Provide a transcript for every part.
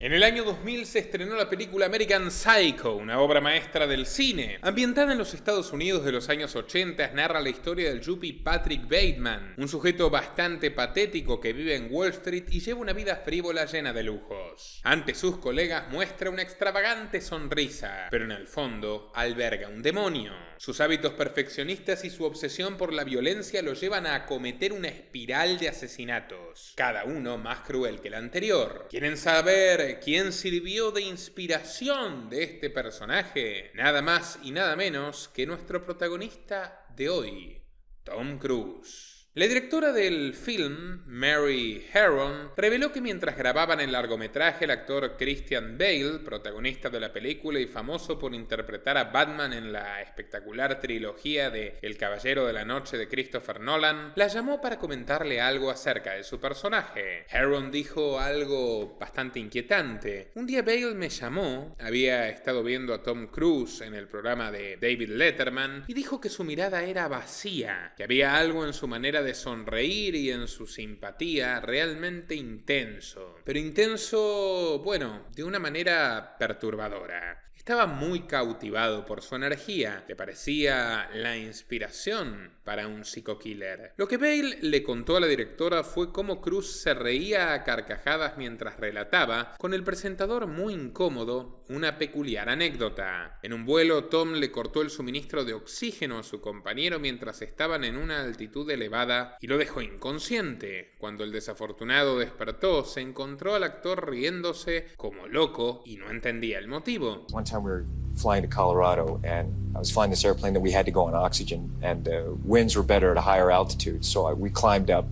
En el año 2000 se estrenó la película American Psycho, una obra maestra del cine. Ambientada en los Estados Unidos de los años 80, narra la historia del yuppie Patrick Bateman, un sujeto bastante patético que vive en Wall Street y lleva una vida frívola llena de lujos. Ante sus colegas muestra una extravagante sonrisa, pero en el fondo alberga un demonio. Sus hábitos perfeccionistas y su obsesión por la violencia lo llevan a acometer una espiral de asesinatos, cada uno más cruel que el anterior. ¿Quieren saber quién sirvió de inspiración de este personaje? Nada más y nada menos que nuestro protagonista de hoy, Tom Cruise. La directora del film, Mary Harron, reveló que mientras grababan el largometraje, el actor Christian Bale, protagonista de la película y famoso por interpretar a Batman en la espectacular trilogía de El Caballero de la Noche de Christopher Nolan, la llamó para comentarle algo acerca de su personaje. Harron dijo algo bastante inquietante. Un día Bale me llamó, había estado viendo a Tom Cruise en el programa de David Letterman, y dijo que su mirada era vacía, que había algo en su manera de sonreír y en su simpatía realmente intenso. Pero intenso, bueno, de una manera perturbadora. Estaba muy cautivado por su energía, le parecía la inspiración para un psico-killer. Lo que Bale le contó a la directora fue cómo Cruise se reía a carcajadas mientras relataba, con el presentador muy incómodo, una peculiar anécdota. En un vuelo, Tom le cortó el suministro de oxígeno a su compañero mientras estaban en una altitud elevada y lo dejó inconsciente. Cuando el desafortunado despertó, se encontró al actor riéndose como loco y no entendía el motivo. We were flying to Colorado, and I was flying this airplane that we had to go on oxygen, and the winds were better at a higher altitude, so we climbed up,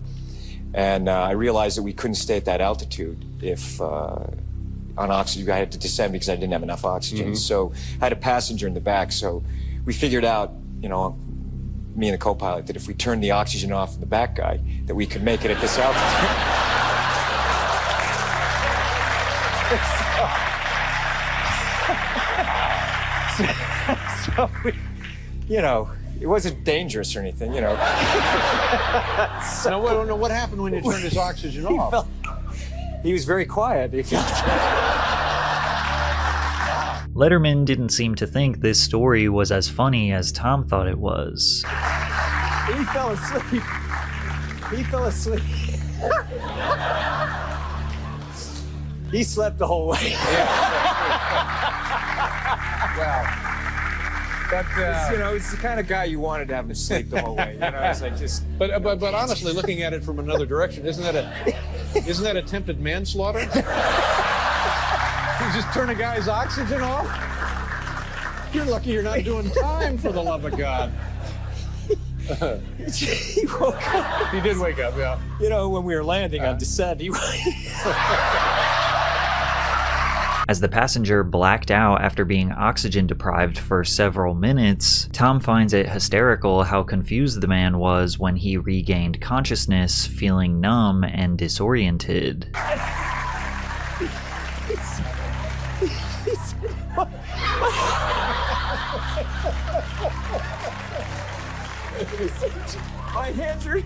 and I realized that we couldn't stay at that altitude if on oxygen. I had to descend because I didn't have enough oxygen. So I had a passenger in the back, so we figured out, you know, me and the co-pilot, that if we turned the oxygen off in the back guy, that we could make it at this altitude. So you know, it wasn't dangerous or anything, you know. So, what happened when you turned his oxygen off? He was very quiet. He felt Letterman didn't seem to think this story was as funny as Tom thought it was. He fell asleep. He fell asleep. He slept the whole way. Well, but you know, it's the kind of guy you wanted to have him sleep the whole way. You know, it's like just. But honestly, looking at it from another direction, isn't that attempted manslaughter? You just turn a guy's oxygen off. You're lucky you're not doing time, for the love of God. He woke up. He did wake up, yeah. You know, when we were landing on descent, he. As the passenger blacked out after being oxygen deprived for several minutes, Tom finds it hysterical how confused the man was when he regained consciousness, feeling numb and disoriented. My hands are.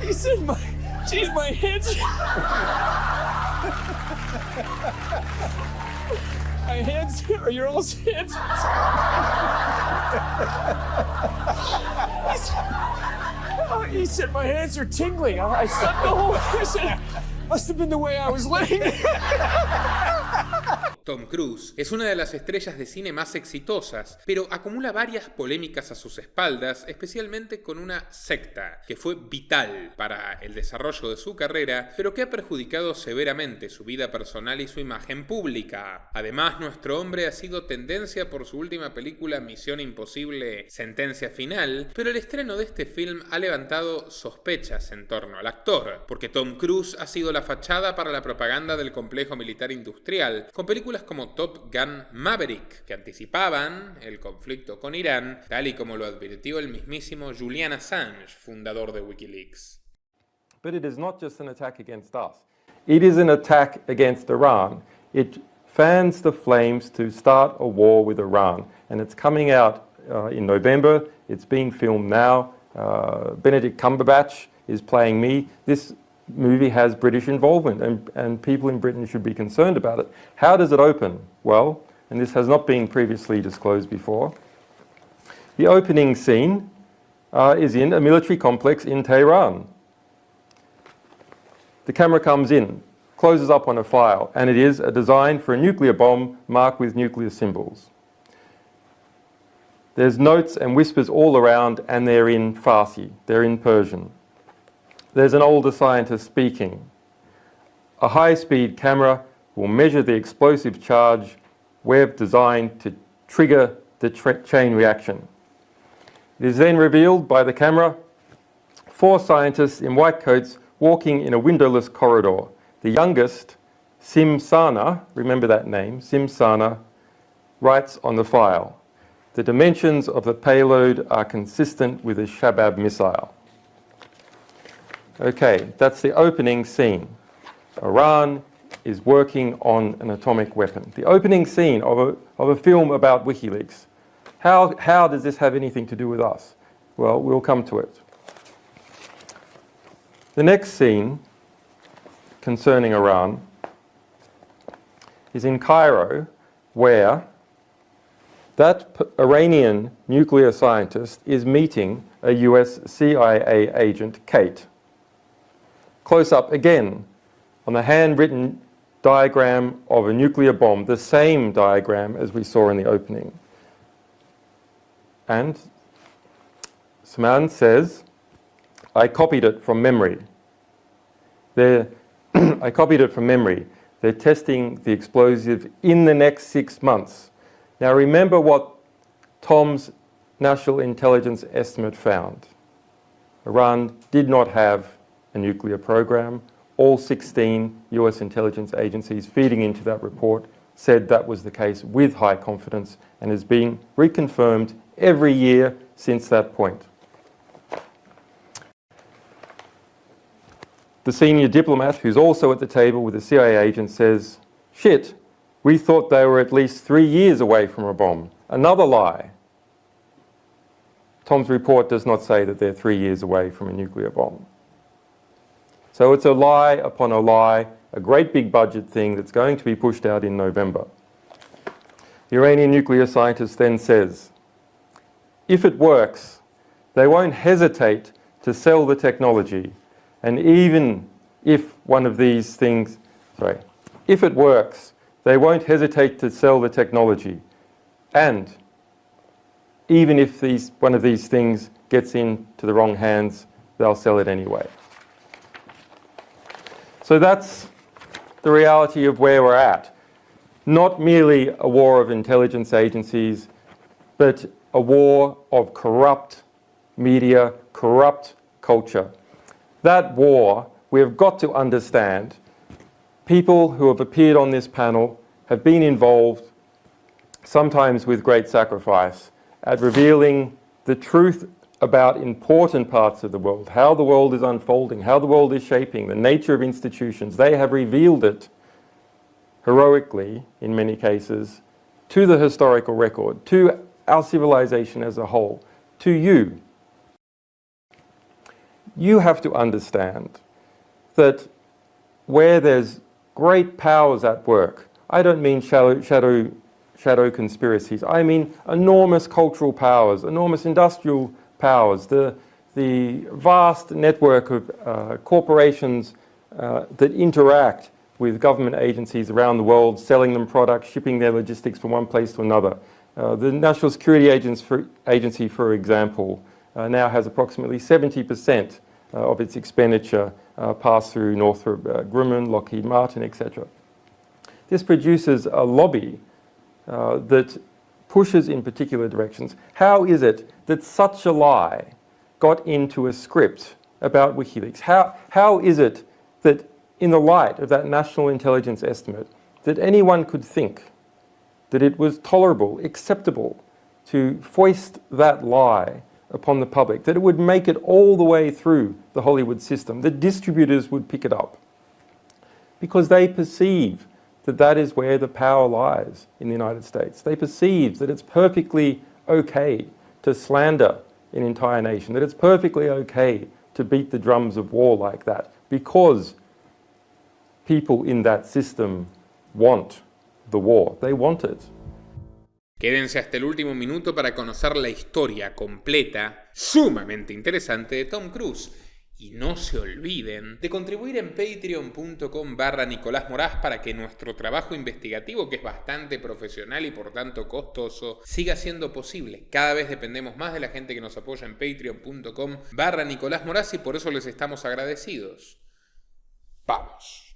He said, my hands. My hands are your all's hands. He said, my hands are tingling. I slept the whole way. I said, must have been the way I was laying. Tom Cruise es una de las estrellas de cine más exitosas, pero acumula varias polémicas a sus espaldas, especialmente con una secta que fue vital para el desarrollo de su carrera, pero que ha perjudicado severamente su vida personal y su imagen pública. Además, nuestro hombre ha sido tendencia por su última película Misión Imposible, Sentencia Final, pero el estreno de este film ha levantado sospechas en torno al actor, porque Tom Cruise ha sido la fachada para la propaganda del complejo militar industrial, con películas como Top Gun Maverick, que anticipaban el conflicto con Irán, tal y como lo advirtió el mismísimo Julian Assange, fundador de Wikileaks. But it is not just an attack against us. It is an attack against Iran. It fans the flames to start a war with Iran. And it's coming out in November. It's being filmed now. Benedict Cumberbatch is playing me. This movie has British involvement, and people in Britain should be concerned about it. How does it open? Well, and this has not been previously disclosed before, the opening scene is in a military complex in Tehran. The camera comes in, closes up on a file, and it is a design for a nuclear bomb marked with nuclear symbols. There's notes and whispers all around, and they're in Farsi, they're in Persian. There's an older scientist speaking. A high-speed camera will measure the explosive charge we've designed to trigger the chain reaction. It is then revealed by the camera 4 scientists in white coats walking in a windowless corridor. The youngest, Simsana, remember that name, Simsana, writes on the file, "The dimensions of the payload are consistent with a Shabab missile." Okay, that's the opening scene. Iran is working on an atomic weapon. The opening scene of a film about WikiLeaks. How does this have anything to do with us? Well, we'll come to it. The next scene concerning Iran is in Cairo, where that Iranian nuclear scientist is meeting a US CIA agent, Kate. Close up again on the handwritten diagram of a nuclear bomb, the same diagram as we saw in the opening. And Saman says, I copied it from memory. I copied it from memory. They're testing the explosive in the next 6 months. Now remember what Tom's National Intelligence Estimate found. Iran did not have a nuclear program. All 16 US intelligence agencies feeding into that report said that was the case with high confidence and has been reconfirmed every year since that point. The senior diplomat, who's also at the table with the CIA agent, says, "Shit, we thought they were at least 3 years away from a bomb." Another lie. Tom's report does not say that they're 3 years away from a nuclear bomb. So it's a lie upon a lie, a great big budget thing that's going to be pushed out in November. The Iranian nuclear scientist then says, if it works, they won't hesitate to sell the technology. And even if one of these things, if it works, they won't hesitate to sell the technology. And even if one of these things gets into the wrong hands, they'll sell it anyway. So that's the reality of where we're at. Not merely a war of intelligence agencies, but a war of corrupt media, corrupt culture. That war, we have got to understand, people who have appeared on this panel have been involved, sometimes with great sacrifice, at revealing the truth about important parts of the world, how the world is unfolding, how the world is shaping, the nature of institutions. They have revealed it heroically, in many cases, to the historical record, to our civilization as a whole, to you. You have to understand that where there's great powers at work, I don't mean shadow conspiracies, I mean enormous cultural powers, enormous industrial powers, the vast network of corporations that interact with government agencies around the world, selling them products, shipping their logistics from one place to another. The National Security Agency, for example, now has approximately 70% of its expenditure pass through Northrop Grumman, Lockheed Martin, etc. This produces a lobby that pushes in particular directions. How is it that such a lie got into a script about WikiLeaks? How is it that in the light of that national intelligence estimate that anyone could think that it was tolerable, acceptable to foist that lie upon the public, that it would make it all the way through the Hollywood system, that distributors would pick it up? Because they perceive that that is where the power lies in the United States. They perceive that it's perfectly okay to slander an entire nation, that it's perfectly okay to beat the drums of war like that, because people in that system want the war. They want it. Quédense hasta el último minuto para conocer la historia completa, sumamente interesante, de Tom Cruise. Y no se olviden de contribuir en patreon.com/Nicolás Moraz para que nuestro trabajo investigativo, que es bastante profesional y por tanto costoso, siga siendo posible. Cada vez dependemos más de la gente que nos apoya en patreon.com/Nicolás Moraz y por eso les estamos agradecidos. ¡Vamos!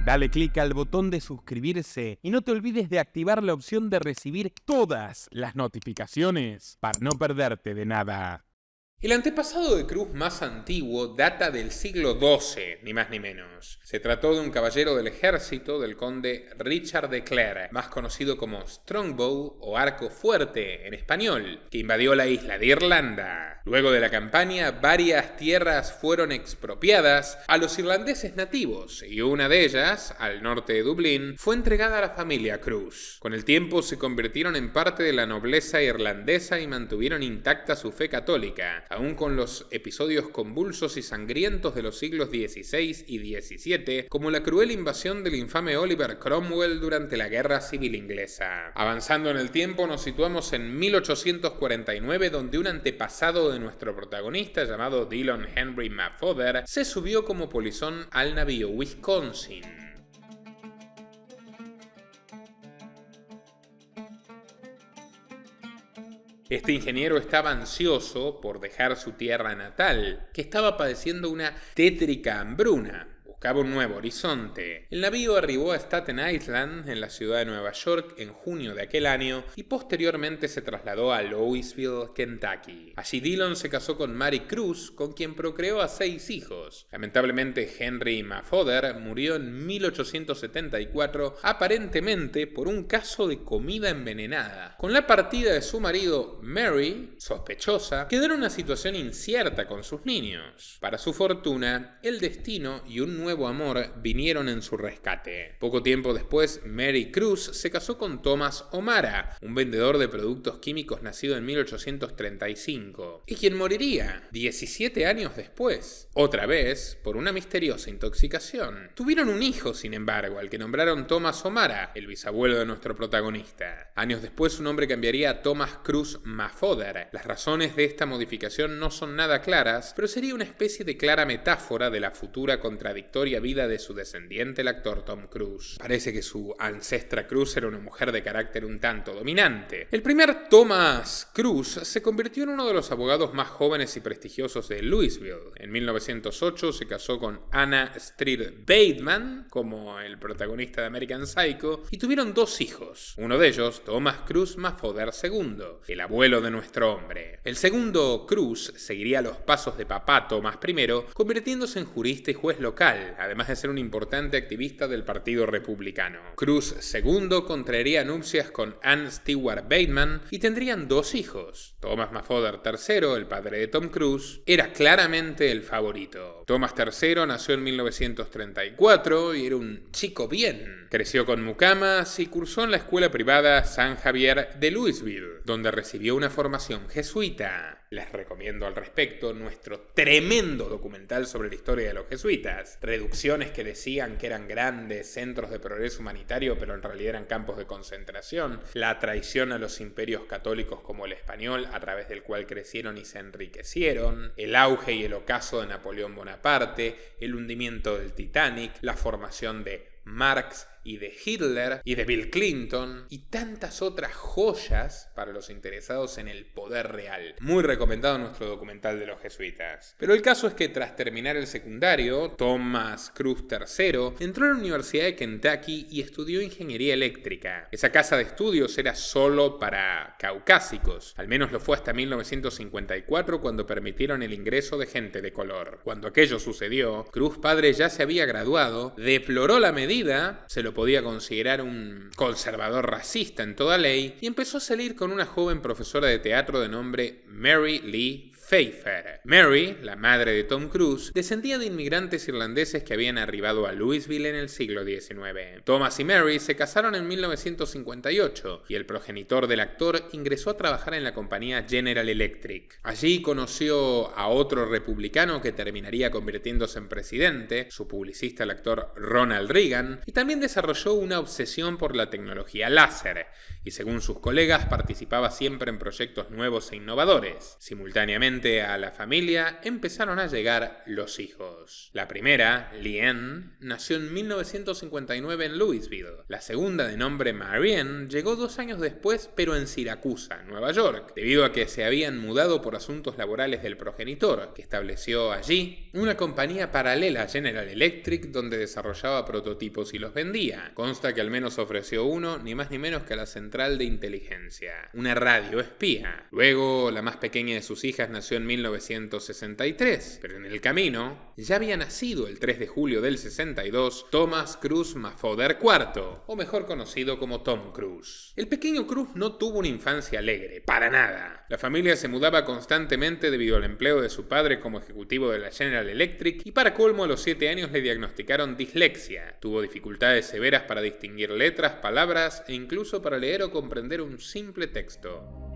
Dale clic al botón de suscribirse y no te olvides de activar la opción de recibir todas las notificaciones para no perderte de nada. El antepasado de Cruise más antiguo data del siglo XII, ni más ni menos. Se trató de un caballero del ejército del conde Richard de Clare, más conocido como Strongbow o Arco Fuerte en español, que invadió la isla de Irlanda. Luego de la campaña, varias tierras fueron expropiadas a los irlandeses nativos y una de ellas, al norte de Dublín, fue entregada a la familia Cruise. Con el tiempo se convirtieron en parte de la nobleza irlandesa y mantuvieron intacta su fe católica, aún con los episodios convulsos y sangrientos de los siglos XVI y XVII, como la cruel invasión del infame Oliver Cromwell durante la Guerra Civil Inglesa. Avanzando en el tiempo, nos situamos en 1849, donde un antepasado de nuestro protagonista, llamado Dillon Henry Mafother, se subió como polizón al navío Wisconsin. Este ingeniero estaba ansioso por dejar su tierra natal, que estaba padeciendo una tétrica hambruna. Buscaba un nuevo horizonte. El navío arribó a Staten Island, en la ciudad de Nueva York, en junio de aquel año y posteriormente se trasladó a Louisville, Kentucky. Allí Dillon se casó con Mary Cruise, con quien procreó a 6 hijos. Lamentablemente, Henry Mafother murió en 1874, aparentemente por un caso de comida envenenada. Con la partida de su marido, Mary, sospechosa, quedó en una situación incierta con sus niños. Para su fortuna, el destino y un nuevo amor vinieron en su rescate. Poco tiempo después, Mary Cruise se casó con Thomas O'Mara, un vendedor de productos químicos nacido en 1835, y quien moriría 17 años después, otra vez por una misteriosa intoxicación. Tuvieron un hijo, sin embargo, al que nombraron Thomas O'Mara, el bisabuelo de nuestro protagonista. Años después su nombre cambiaría a Thomas Cruise Mafother. Las razones de esta modificación no son nada claras, pero sería una especie de clara metáfora de la futura contradictoria vida de su descendiente, el actor Tom Cruise. Parece que su ancestra Cruise era una mujer de carácter un tanto dominante. El primer Thomas Cruise se convirtió en uno de los abogados más jóvenes y prestigiosos de Louisville. En 1908 se casó con Anna Street Bateman, como el protagonista de American Psycho, y tuvieron 2 hijos. Uno de ellos, Thomas Cruise Mafother II, el abuelo de nuestro hombre. El segundo Cruise seguiría los pasos de papá Thomas I, convirtiéndose en jurista y juez local, además de ser un importante activista del Partido Republicano. Cruise II contraería nupcias con Ann Stewart Bateman y tendrían 2 hijos. Thomas Mafother III, el padre de Tom Cruise, era claramente el favorito. Thomas III nació en 1934 y era un chico bien. Creció con mucamas y cursó en la escuela privada San Javier de Louisville, donde recibió una formación jesuita. Les recomiendo al respecto nuestro tremendo documental sobre la historia de los jesuitas. Reducciones que decían que eran grandes centros de progreso humanitario, pero en realidad eran campos de concentración. La traición a los imperios católicos como el español, a través del cual crecieron y se enriquecieron. El auge y el ocaso de Napoleón Bonaparte. El hundimiento del Titanic. La formación de Marx y de Hitler y de Bill Clinton y tantas otras joyas para los interesados en el poder real. Muy recomendado nuestro documental de los jesuitas. Pero el caso es que tras terminar el secundario, Thomas Cruise III entró a la Universidad de Kentucky y estudió ingeniería eléctrica. Esa casa de estudios era solo para caucásicos, al menos lo fue hasta 1954, cuando permitieron el ingreso de gente de color. Cuando aquello sucedió, Cruise padre ya se había graduado, deploró la medida, se lo lo podía considerar un conservador racista en toda ley, y empezó a salir con una joven profesora de teatro de nombre Mary Lee Pfeiffer. Mary, la madre de Tom Cruise, descendía de inmigrantes irlandeses que habían arribado a Louisville en el siglo XIX. Thomas y Mary se casaron en 1958 y el progenitor del actor ingresó a trabajar en la compañía General Electric. Allí conoció a otro republicano que terminaría convirtiéndose en presidente, su publicista, el actor Ronald Reagan, y también desarrolló una obsesión por la tecnología láser, y según sus colegas participaba siempre en proyectos nuevos e innovadores. Simultáneamente a la familia empezaron a llegar los hijos. La primera, Leanne, nació en 1959 en Louisville. La segunda, de nombre Marianne, llegó 2 años después, pero en Siracusa, Nueva York, debido a que se habían mudado por asuntos laborales del progenitor, que estableció allí una compañía paralela a General Electric donde desarrollaba prototipos y los vendía. Consta que al menos ofreció uno, ni más ni menos que a la central de inteligencia, una radio espía. Luego, la más pequeña de sus hijas nació en 1963, pero en el camino ya había nacido el 3 de julio del 62 Thomas Cruise Maffoder IV, o mejor conocido como Tom Cruise. El pequeño Cruise no tuvo una infancia alegre, para nada. La familia se mudaba constantemente debido al empleo de su padre como ejecutivo de la General Electric y para colmo a los 7 años le diagnosticaron dislexia. Tuvo dificultades severas para distinguir letras, palabras e incluso para leer o comprender un simple texto.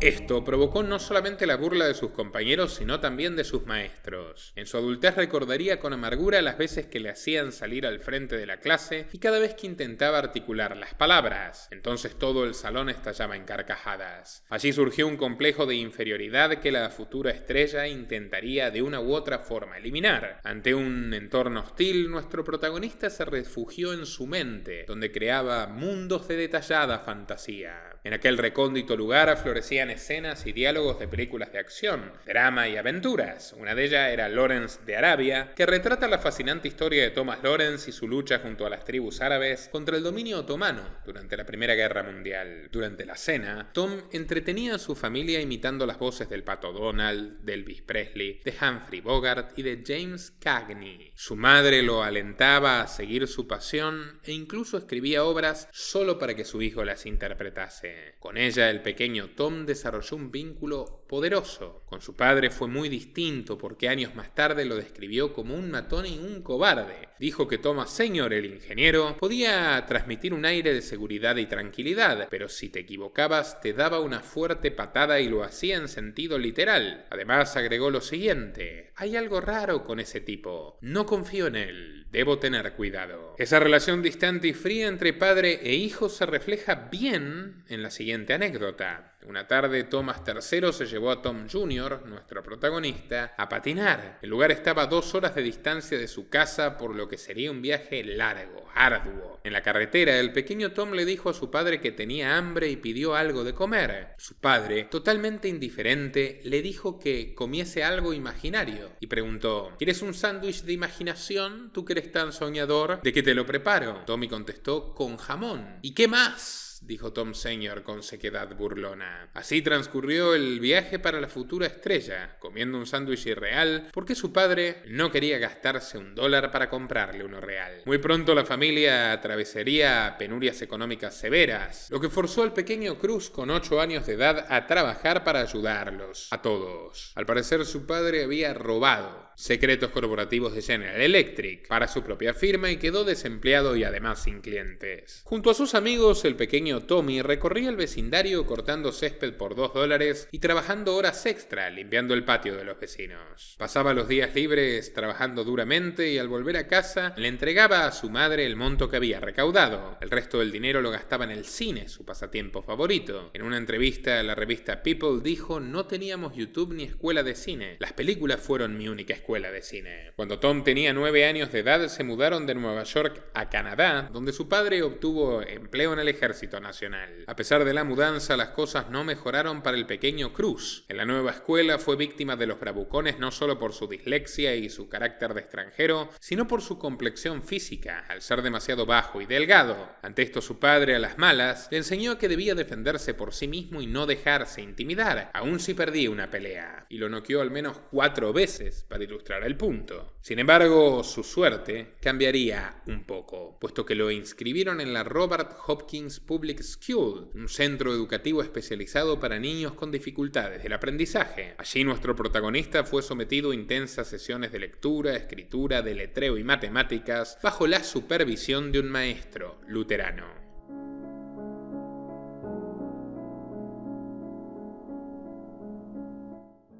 Esto provocó no solamente la burla de sus compañeros, sino también de sus maestros. En su adultez recordaría con amargura las veces que le hacían salir al frente de la clase y cada vez que intentaba articular las palabras. Entonces todo el salón estallaba en carcajadas. Allí surgió un complejo de inferioridad que la futura estrella intentaría de una u otra forma eliminar. Ante un entorno hostil, nuestro protagonista se refugió en su mente, donde creaba mundos de detallada fantasía. En aquel recóndito lugar florecían escenas y diálogos de películas de acción, drama y aventuras. Una de ellas era Lawrence de Arabia, que retrata la fascinante historia de Thomas Lawrence y su lucha junto a las tribus árabes contra el dominio otomano durante la Primera Guerra Mundial. Durante la cena, Tom entretenía a su familia imitando las voces del Pato Donald, de Elvis Presley, de Humphrey Bogart y de James Cagney. Su madre lo alentaba a seguir su pasión e incluso escribía obras solo para que su hijo las interpretase. Con ella, el pequeño Tom desarrolló un vínculo poderoso. Con su padre fue muy distinto porque años más tarde lo describió como un matón y un cobarde. Dijo que Thomas Senior, el ingeniero, podía transmitir un aire de seguridad y tranquilidad, pero si te equivocabas te daba una fuerte patada y lo hacía en sentido literal. Además agregó lo siguiente: hay algo raro con ese tipo. No confío en él. Debo tener cuidado. Esa relación distante y fría entre padre e hijo se refleja bien en la siguiente anécdota. Una tarde, Thomas III se llevó a Tom Jr., nuestro protagonista, a patinar. El lugar estaba a 2 horas de distancia de su casa, por lo que sería un viaje largo, arduo. En la carretera, el pequeño Tom le dijo a su padre que tenía hambre y pidió algo de comer. Su padre, totalmente indiferente, le dijo que comiese algo imaginario y preguntó: ¿quieres un sándwich de imaginación? ¿Tú que eres tan soñador? ¿De qué te lo preparo? Tommy contestó: con jamón. ¿Y qué más?, dijo Tom Senior con sequedad burlona. Así transcurrió el viaje para la futura estrella, comiendo un sándwich irreal porque su padre no quería gastarse $1 para comprarle uno real. Muy pronto la familia atravesaría penurias económicas severas, lo que forzó al pequeño Cruz con 8 años de edad a trabajar para ayudarlos a todos. Al parecer su padre había robado secretos corporativos de General Electric para su propia firma y quedó desempleado y además sin clientes. Junto a sus amigos, el pequeño Tommy recorría el vecindario cortando césped por $2 y trabajando horas extra limpiando el patio de los vecinos. Pasaba los días libres trabajando duramente y al volver a casa le entregaba a su madre el monto que había recaudado. El resto del dinero lo gastaba en el cine, su pasatiempo favorito. En una entrevista a la revista People dijo: no teníamos YouTube ni escuela de cine. Las películas fueron mi única escuela de cine. Cuando Tom tenía 9 años de edad se mudaron de Nueva York a Canadá, donde su padre obtuvo empleo en el ejército nacional. A pesar de la mudanza, las cosas no mejoraron para el pequeño Cruz. En la nueva escuela fue víctima de los bravucones no solo por su dislexia y su carácter de extranjero, sino por su complexión física, al ser demasiado bajo y delgado. Ante esto, su padre, a las malas, le enseñó que debía defenderse por sí mismo y no dejarse intimidar, aun si perdía una pelea, y lo noqueó al menos 4 veces para ilustrar el punto. Sin embargo, su suerte cambiaría un poco, puesto que lo inscribieron en la Robert Hopkins Public School, un centro educativo especializado para niños con dificultades del aprendizaje. Allí nuestro protagonista fue sometido a intensas sesiones de lectura, escritura, deletreo y matemáticas bajo la supervisión de un maestro luterano.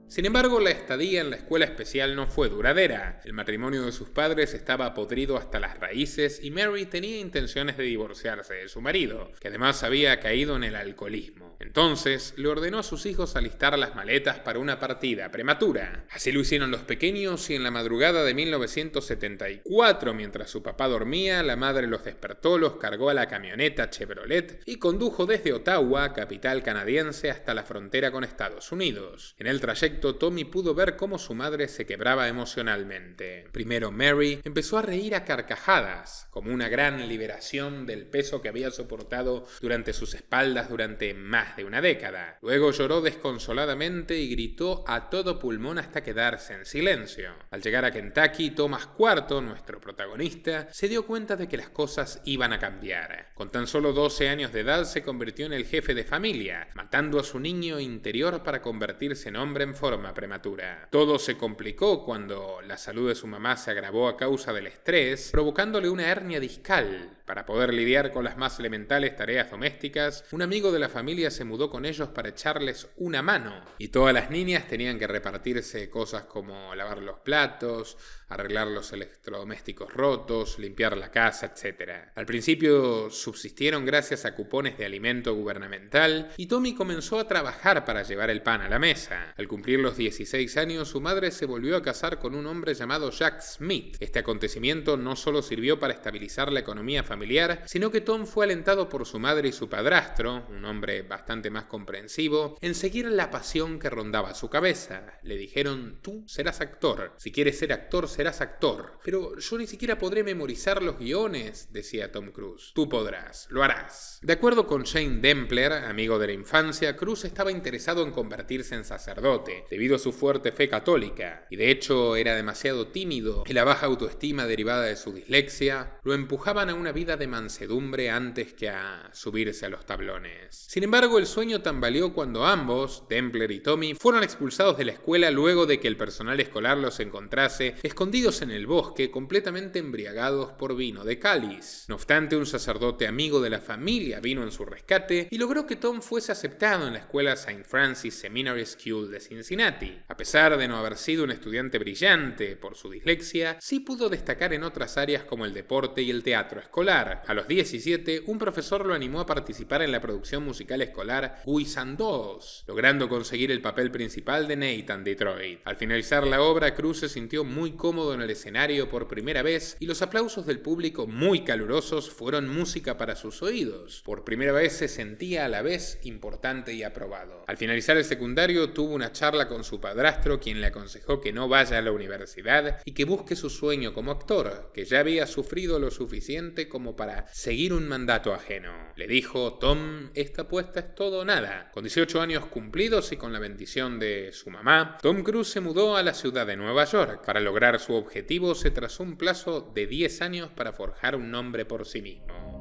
Sin embargo, la estadía en la escuela especial no fue duradera. El matrimonio de sus padres estaba podrido hasta las raíces y Mary tenía intenciones de divorciarse de su marido, que además había caído en el alcoholismo. Entonces, le ordenó a sus hijos alistar las maletas para una partida prematura. Así lo hicieron los pequeños y en la madrugada de 1974, mientras su papá dormía, la madre los despertó, los cargó a la camioneta Chevrolet y condujo desde Ottawa, capital canadiense, hasta la frontera con Estados Unidos. En el trayecto, Tommy pudo ver cómo su madre se quebraba emocionalmente. Primero Mary empezó a reír a carcajadas, como una gran liberación del peso que había soportado durante sus espaldas durante más de una década. Luego lloró desconsoladamente y gritó a todo pulmón hasta quedarse en silencio. Al llegar a Kentucky, Thomas IV, nuestro protagonista, se dio cuenta de que las cosas iban a cambiar. Con tan solo 12 años de edad se convirtió en el jefe de familia, matando a su niño interior para convertirse en hombre en forma prematura. Todo se complicó cuando la salud de su mamá se agravó a causa del estrés, provocándole una hernia discal. Para poder lidiar con las más elementales tareas domésticas, un amigo de la familia se mudó con ellos para echarles una mano, y todas las niñas tenían que repartirse cosas como lavar los platos, arreglar los electrodomésticos rotos, limpiar la casa, etc. Al principio subsistieron gracias a cupones de alimento gubernamental y Tommy comenzó a trabajar para llevar el pan a la mesa. Al cumplir los 16 años, su madre se volvió a casar con un hombre llamado Jack Smith. Este acontecimiento no solo sirvió para estabilizar la economía familiar, sino que Tom fue alentado por su madre y su padrastro, un hombre bastante más comprensivo, en seguir la pasión que rondaba su cabeza. Le dijeron: tú serás actor, si quieres ser actor serás actor. Pero yo ni siquiera podré memorizar los guiones, decía Tom Cruise. Tú podrás, lo harás. De acuerdo con Shane Dempler, amigo de la infancia, Cruise estaba interesado en convertirse en sacerdote, debido a su fuerte fe católica, y de hecho era demasiado tímido, y la baja autoestima derivada de su dislexia lo empujaban a una vida de mansedumbre antes que a subirse a los tablones. Sin embargo, el sueño tambaleó cuando ambos, Dempler y Tommy, fueron expulsados de la escuela luego de que el personal escolar los encontrase escondidos en el bosque, completamente embriagados por vino de cáliz. No obstante, un sacerdote amigo de la familia vino en su rescate y logró que Tom fuese aceptado en la escuela St. Francis Seminary School de Cincinnati. A pesar de no haber sido un estudiante brillante por su dislexia, sí pudo destacar en otras áreas como el deporte y el teatro escolar. A los 17, un profesor lo animó a participar en la producción musical escolar Guys and Dolls, logrando conseguir el papel principal de Nathan Detroit. Al finalizar la obra, Cruz se sintió muy cómodo en el escenario por primera vez y los aplausos del público, muy calurosos, fueron música para sus oídos. Por primera vez se sentía a la vez importante y aprobado. Al finalizar el secundario, tuvo una charla con su padrastro, quien le aconsejó que no vaya a la universidad y que busque su sueño como actor, que ya había sufrido lo suficiente como para seguir un mandato ajeno. Le dijo: Tom, esta apuesta es todo o nada. Con 18 años cumplidos y con la bendición de su mamá, Tom Cruise se mudó a la ciudad de Nueva York. Para lograr su objetivo se trazó un plazo de 10 años para forjar un nombre por sí mismo.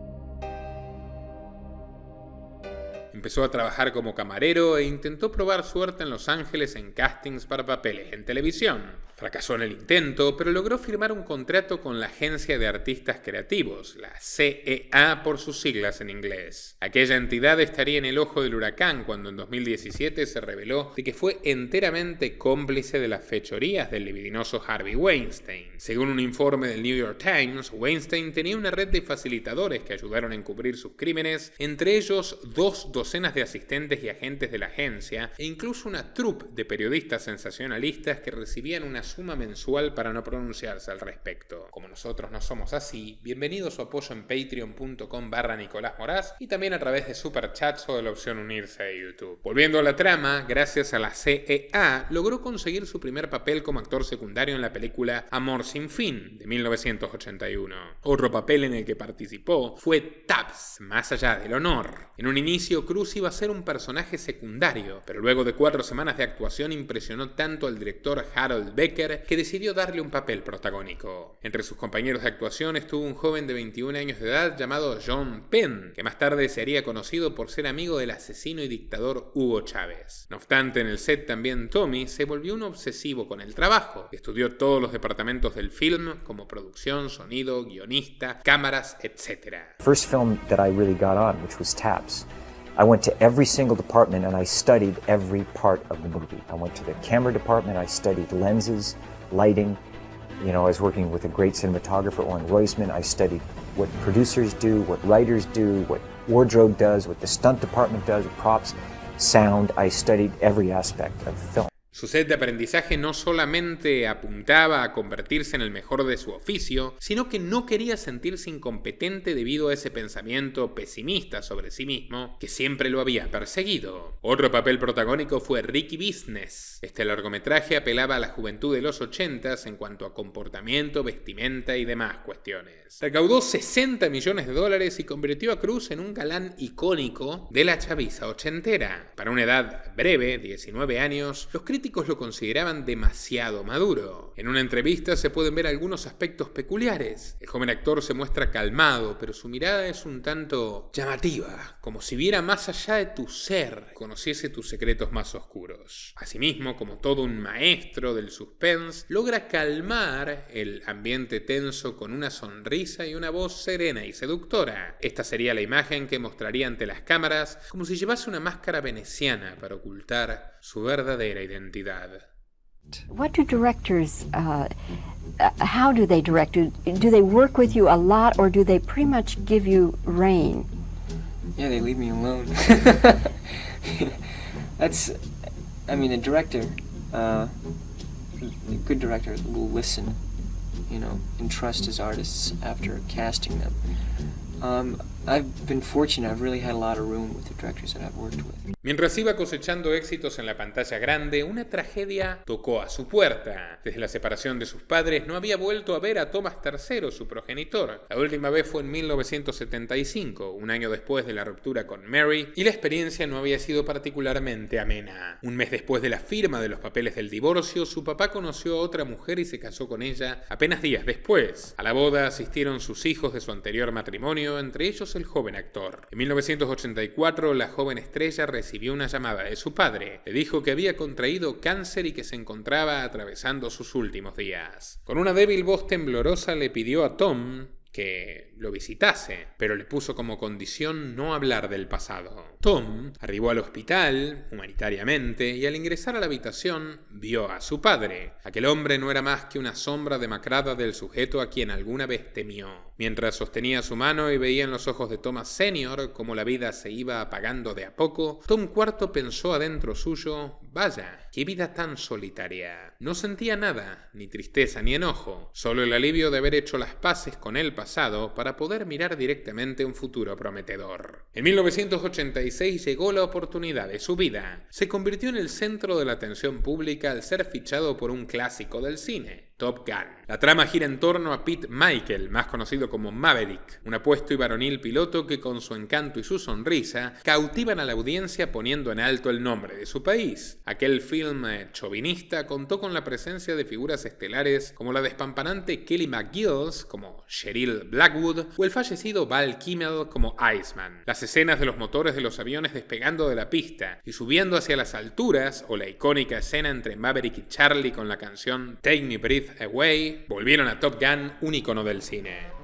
Empezó a trabajar como camarero e intentó probar suerte en Los Ángeles en castings para papeles en televisión. Fracasó en el intento, pero logró firmar un contrato con la Agencia de Artistas Creativos, la CEA por sus siglas en inglés. Aquella entidad estaría en el ojo del huracán cuando en 2017 se reveló de que fue enteramente cómplice de las fechorías del libidinoso Harvey Weinstein. Según un informe del New York Times, Weinstein tenía una red de facilitadores que ayudaron a encubrir sus crímenes, entre ellos 2 docenas de asistentes y agentes de la agencia, e incluso una troupe de periodistas sensacionalistas que recibían una suma mensual para no pronunciarse al respecto. Como nosotros no somos así, bienvenido su apoyo en patreon.com/Nicolás Moraz y también a través de Superchats o de la opción unirse a YouTube. Volviendo a la trama, gracias a la CEA, logró conseguir su primer papel como actor secundario en la película Amor sin fin, de 1981. Otro papel en el que participó fue Tubbs, Más allá del honor. En un inicio, Cruise iba a ser un personaje secundario, pero luego de 4 semanas de actuación impresionó tanto al director Harold Becker que decidió darle un papel protagónico. Entre sus compañeros de actuación estuvo un joven de 21 años de edad llamado John Penn, que más tarde sería conocido por ser amigo del asesino y dictador Hugo Chávez. No obstante, en el set también Tommy se volvió un obsesivo con el trabajo. Estudió todos los departamentos del film, como producción, sonido, guionista, cámaras, etc. First film that I really got on, which was Taps. I went to every single department and I studied every part of the movie. I went to the camera department, I studied lenses, lighting. You know, I was working with a great cinematographer, Oren Roisman. I studied what producers do, what writers do, what wardrobe does, what the stunt department does, props, sound. I studied every aspect of film. Su set de aprendizaje no solamente apuntaba a convertirse en el mejor de su oficio, sino que no quería sentirse incompetente debido a ese pensamiento pesimista sobre sí mismo que siempre lo había perseguido. Otro papel protagónico fue Ricky Business. Este largometraje apelaba a la juventud de los 80s en cuanto a comportamiento, vestimenta y demás cuestiones. Recaudó $60 millones y convirtió a Cruise en un galán icónico de la chaviza ochentera. Para una edad breve, 19 años, los críticos lo consideraban demasiado maduro. En una entrevista se pueden ver algunos aspectos peculiares. El joven actor se muestra calmado, pero su mirada es un tanto llamativa, como si viera más allá de tu ser, conociese tus secretos más oscuros. Asimismo, como todo un maestro del suspense, logra calmar el ambiente tenso con una sonrisa y una voz serena y seductora. Esta sería la imagen que mostraría ante las cámaras, como si llevase una máscara veneciana para ocultar su verdadera identidad. What do directors, how do they direct you? Do they work with you a lot or do they pretty much give you rein? Yeah, they leave me alone. A director, a good director will listen, you know, and trust his artists after casting them. I've been fortunate, I've really had a lot of room with the directors that I've worked with. Mientras iba cosechando éxitos en la pantalla grande, una tragedia tocó a su puerta. Desde la separación de sus padres no había vuelto a ver a Thomas III, su progenitor. La última vez fue en 1975, un año después de la ruptura con Mary, y la experiencia no había sido particularmente amena. Un mes después de la firma de los papeles del divorcio, su papá conoció a otra mujer y se casó con ella apenas días después. A la boda asistieron sus hijos de su anterior matrimonio, entre ellos el joven actor. En 1984, la joven estrella recibió una llamada de su padre. Le dijo que había contraído cáncer y que se encontraba atravesando sus últimos días. Con una débil voz temblorosa le pidió a Tom que lo visitase, pero le puso como condición no hablar del pasado. Tom arribó al hospital, humanitariamente, y al ingresar a la habitación vio a su padre. Aquel hombre no era más que una sombra demacrada del sujeto a quien alguna vez temió. Mientras sostenía su mano y veía en los ojos de Thomas Sr. cómo la vida se iba apagando de a poco, Tom IV pensó adentro suyo: vaya, qué vida tan solitaria. No sentía nada, ni tristeza ni enojo, solo el alivio de haber hecho las paces con el pasado para poder mirar directamente un futuro prometedor. En 1986 llegó la oportunidad de su vida. Se convirtió en el centro de la atención pública al ser fichado por un clásico del cine, Top Gun. La trama gira en torno a Pete Michael, más conocido como Maverick, un apuesto y varonil piloto que con su encanto y su sonrisa cautivan a la audiencia poniendo en alto el nombre de su país. Aquel film chauvinista contó con la presencia de figuras estelares como la despampanante Kelly McGillis como Cheryl Blackwood o el fallecido Val Kimmel como Iceman. Las escenas de los motores de los aviones despegando de la pista y subiendo hacia las alturas, o la icónica escena entre Maverick y Charlie con la canción Take Me Breath Away, volvieron a Top Gun un icono del cine.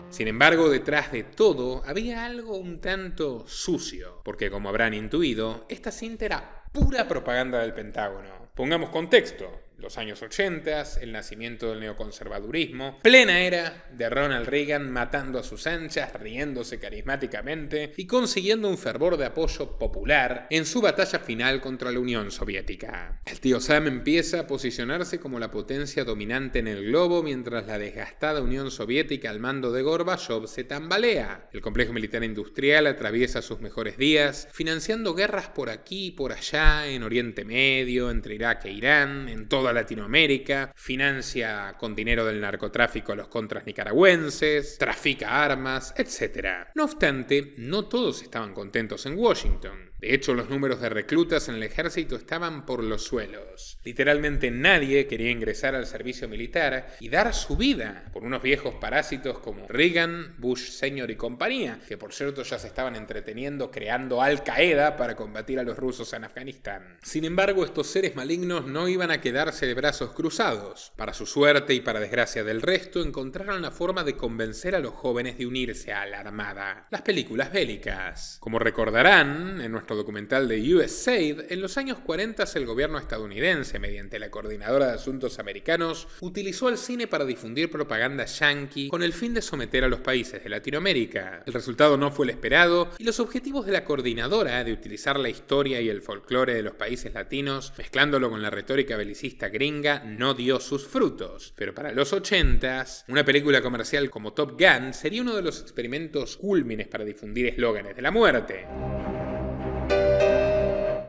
Sin embargo, detrás de todo había algo un tanto sucio, porque como habrán intuido, esta cinta era pura propaganda del Pentágono. Pongamos contexto. Los años 80, el nacimiento del neoconservadurismo, plena era de Ronald Reagan matando a sus anchas, riéndose carismáticamente y consiguiendo un fervor de apoyo popular en su batalla final contra la Unión Soviética. El tío Sam empieza a posicionarse como la potencia dominante en el globo mientras la desgastada Unión Soviética al mando de Gorbachev se tambalea. El complejo militar industrial atraviesa sus mejores días, financiando guerras por aquí y por allá, en Oriente Medio, entre Irak e Irán, en toda Latinoamérica, financia con dinero del narcotráfico a los contras nicaragüenses, trafica armas, etc. No obstante, no todos estaban contentos en Washington. De hecho, los números de reclutas en el ejército estaban por los suelos. Literalmente nadie quería ingresar al servicio militar y dar su vida por unos viejos parásitos como Reagan, Bush Sr. y compañía, que por cierto ya se estaban entreteniendo creando Al Qaeda para combatir a los rusos en Afganistán. Sin embargo, estos seres malignos no iban a quedarse de brazos cruzados. Para su suerte y para desgracia del resto, encontraron la forma de convencer a los jóvenes de unirse a la armada. Las películas bélicas. Como recordarán, en nuestro documental de USAID, en los años 40 el gobierno estadounidense, mediante la Coordinadora de Asuntos Americanos, utilizó el cine para difundir propaganda yanqui con el fin de someter a los países de Latinoamérica. El resultado no fue el esperado y los objetivos de la coordinadora de utilizar la historia y el folclore de los países latinos, mezclándolo con la retórica belicista gringa, no dio sus frutos. Pero para los 80s, una película comercial como Top Gun sería uno de los experimentos cúlmines para difundir eslóganes de la muerte.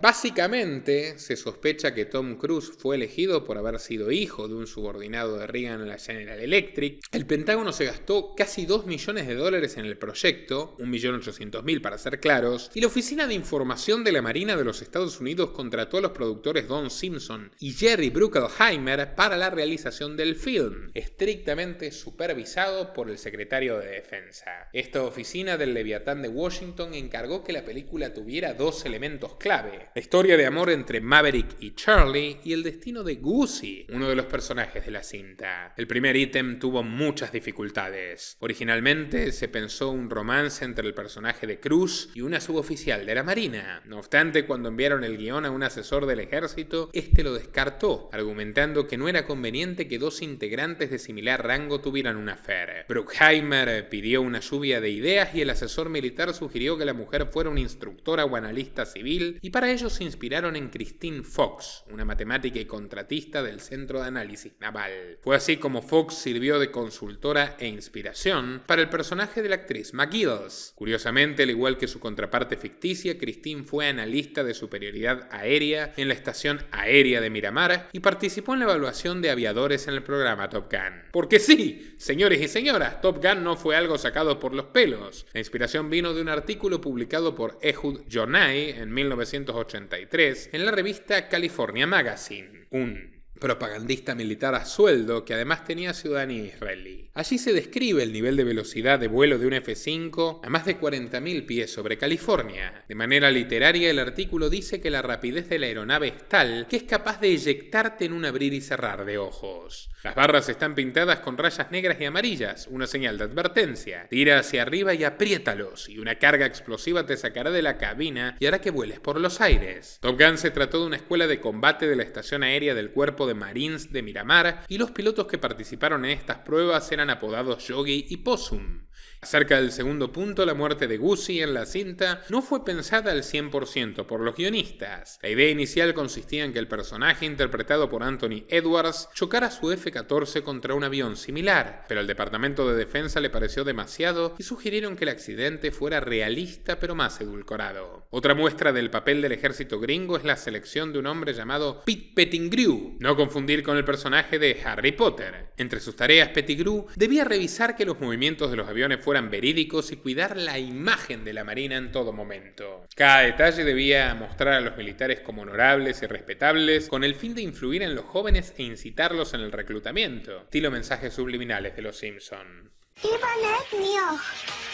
Básicamente, se sospecha que Tom Cruise fue elegido por haber sido hijo de un subordinado de Reagan en la General Electric. El Pentágono se gastó casi $2 millones en el proyecto, 1.800.000 para ser claros, y la Oficina de Información de la Marina de los Estados Unidos contrató a los productores Don Simpson y Jerry Bruckheimer para la realización del film, estrictamente supervisado por el secretario de Defensa. Esta oficina del Leviatán de Washington encargó que la película tuviera dos elementos clave: la historia de amor entre Maverick y Charlie y el destino de Gussie, uno de los personajes de la cinta. El primer ítem tuvo muchas dificultades. Originalmente se pensó un romance entre el personaje de Cruz y una suboficial de la Marina. No obstante, cuando enviaron el guión a un asesor del ejército, este lo descartó, argumentando que no era conveniente que dos integrantes de similar rango tuvieran un affair. Bruckheimer pidió una lluvia de ideas y el asesor militar sugirió que la mujer fuera una instructora o analista civil, y para ellos se inspiraron en Christine Fox, una matemática y contratista del Centro de Análisis Naval. Fue así como Fox sirvió de consultora e inspiración para el personaje de la actriz McGills. Curiosamente, al igual que su contraparte ficticia, Christine fue analista de superioridad aérea en la Estación Aérea de Miramar y participó en la evaluación de aviadores en el programa Top Gun. Porque sí, señores y señoras, Top Gun no fue algo sacado por los pelos. La inspiración vino de un artículo publicado por Ehud Jonai en 1983 en la revista California Magazine, un propagandista militar a sueldo que además tenía ciudadanía israelí. Allí se describe el nivel de velocidad de vuelo de un F-5 a más de 40.000 pies sobre California. De manera literaria, el artículo dice que la rapidez de la aeronave es tal que es capaz de eyectarte en un abrir y cerrar de ojos. Las barras están pintadas con rayas negras y amarillas, una señal de advertencia. Tira hacia arriba y apriétalos, y una carga explosiva te sacará de la cabina y hará que vueles por los aires. Top Gun se trató de una escuela de combate de la estación aérea del Cuerpo de Marines de Miramar, y los pilotos que participaron en estas pruebas eran apodados Yogi y Possum. Acerca del segundo punto, la muerte de Gussie en la cinta no fue pensada al 100% por los guionistas. La idea inicial consistía en que el personaje interpretado por Anthony Edwards chocara su F-14 contra un avión similar, pero al Departamento de Defensa le pareció demasiado y sugirieron que el accidente fuera realista pero más edulcorado. Otra muestra del papel del ejército gringo es la selección de un hombre llamado Pete Pettigrew, no confundir con el personaje de Harry Potter. Entre sus tareas, Pettigrew debía revisar que los movimientos de los aviones fueran verídicos y cuidar la imagen de la Marina en todo momento. Cada detalle debía mostrar a los militares como honorables y respetables, con el fin de influir en los jóvenes e incitarlos en el reclutamiento, estilo mensajes subliminales de los Simpson. Ned, mío.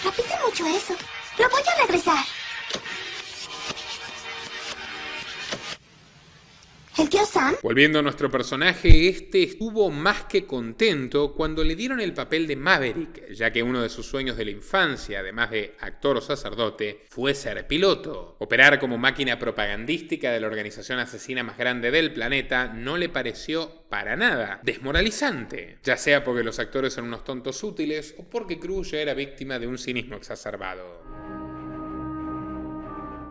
Repite mucho eso. Lo voy a regresar. El tío Sam さん Volviendo a nuestro personaje, este estuvo más que contento cuando le dieron el papel de Maverick, ya que uno de sus sueños de la infancia, además de actor o sacerdote, fue ser piloto. Operar como máquina propagandística de la organización asesina más grande del planeta no le pareció para nada desmoralizante, ya sea porque los actores son unos tontos útiles o porque Cruise ya era víctima de un cinismo exacerbado.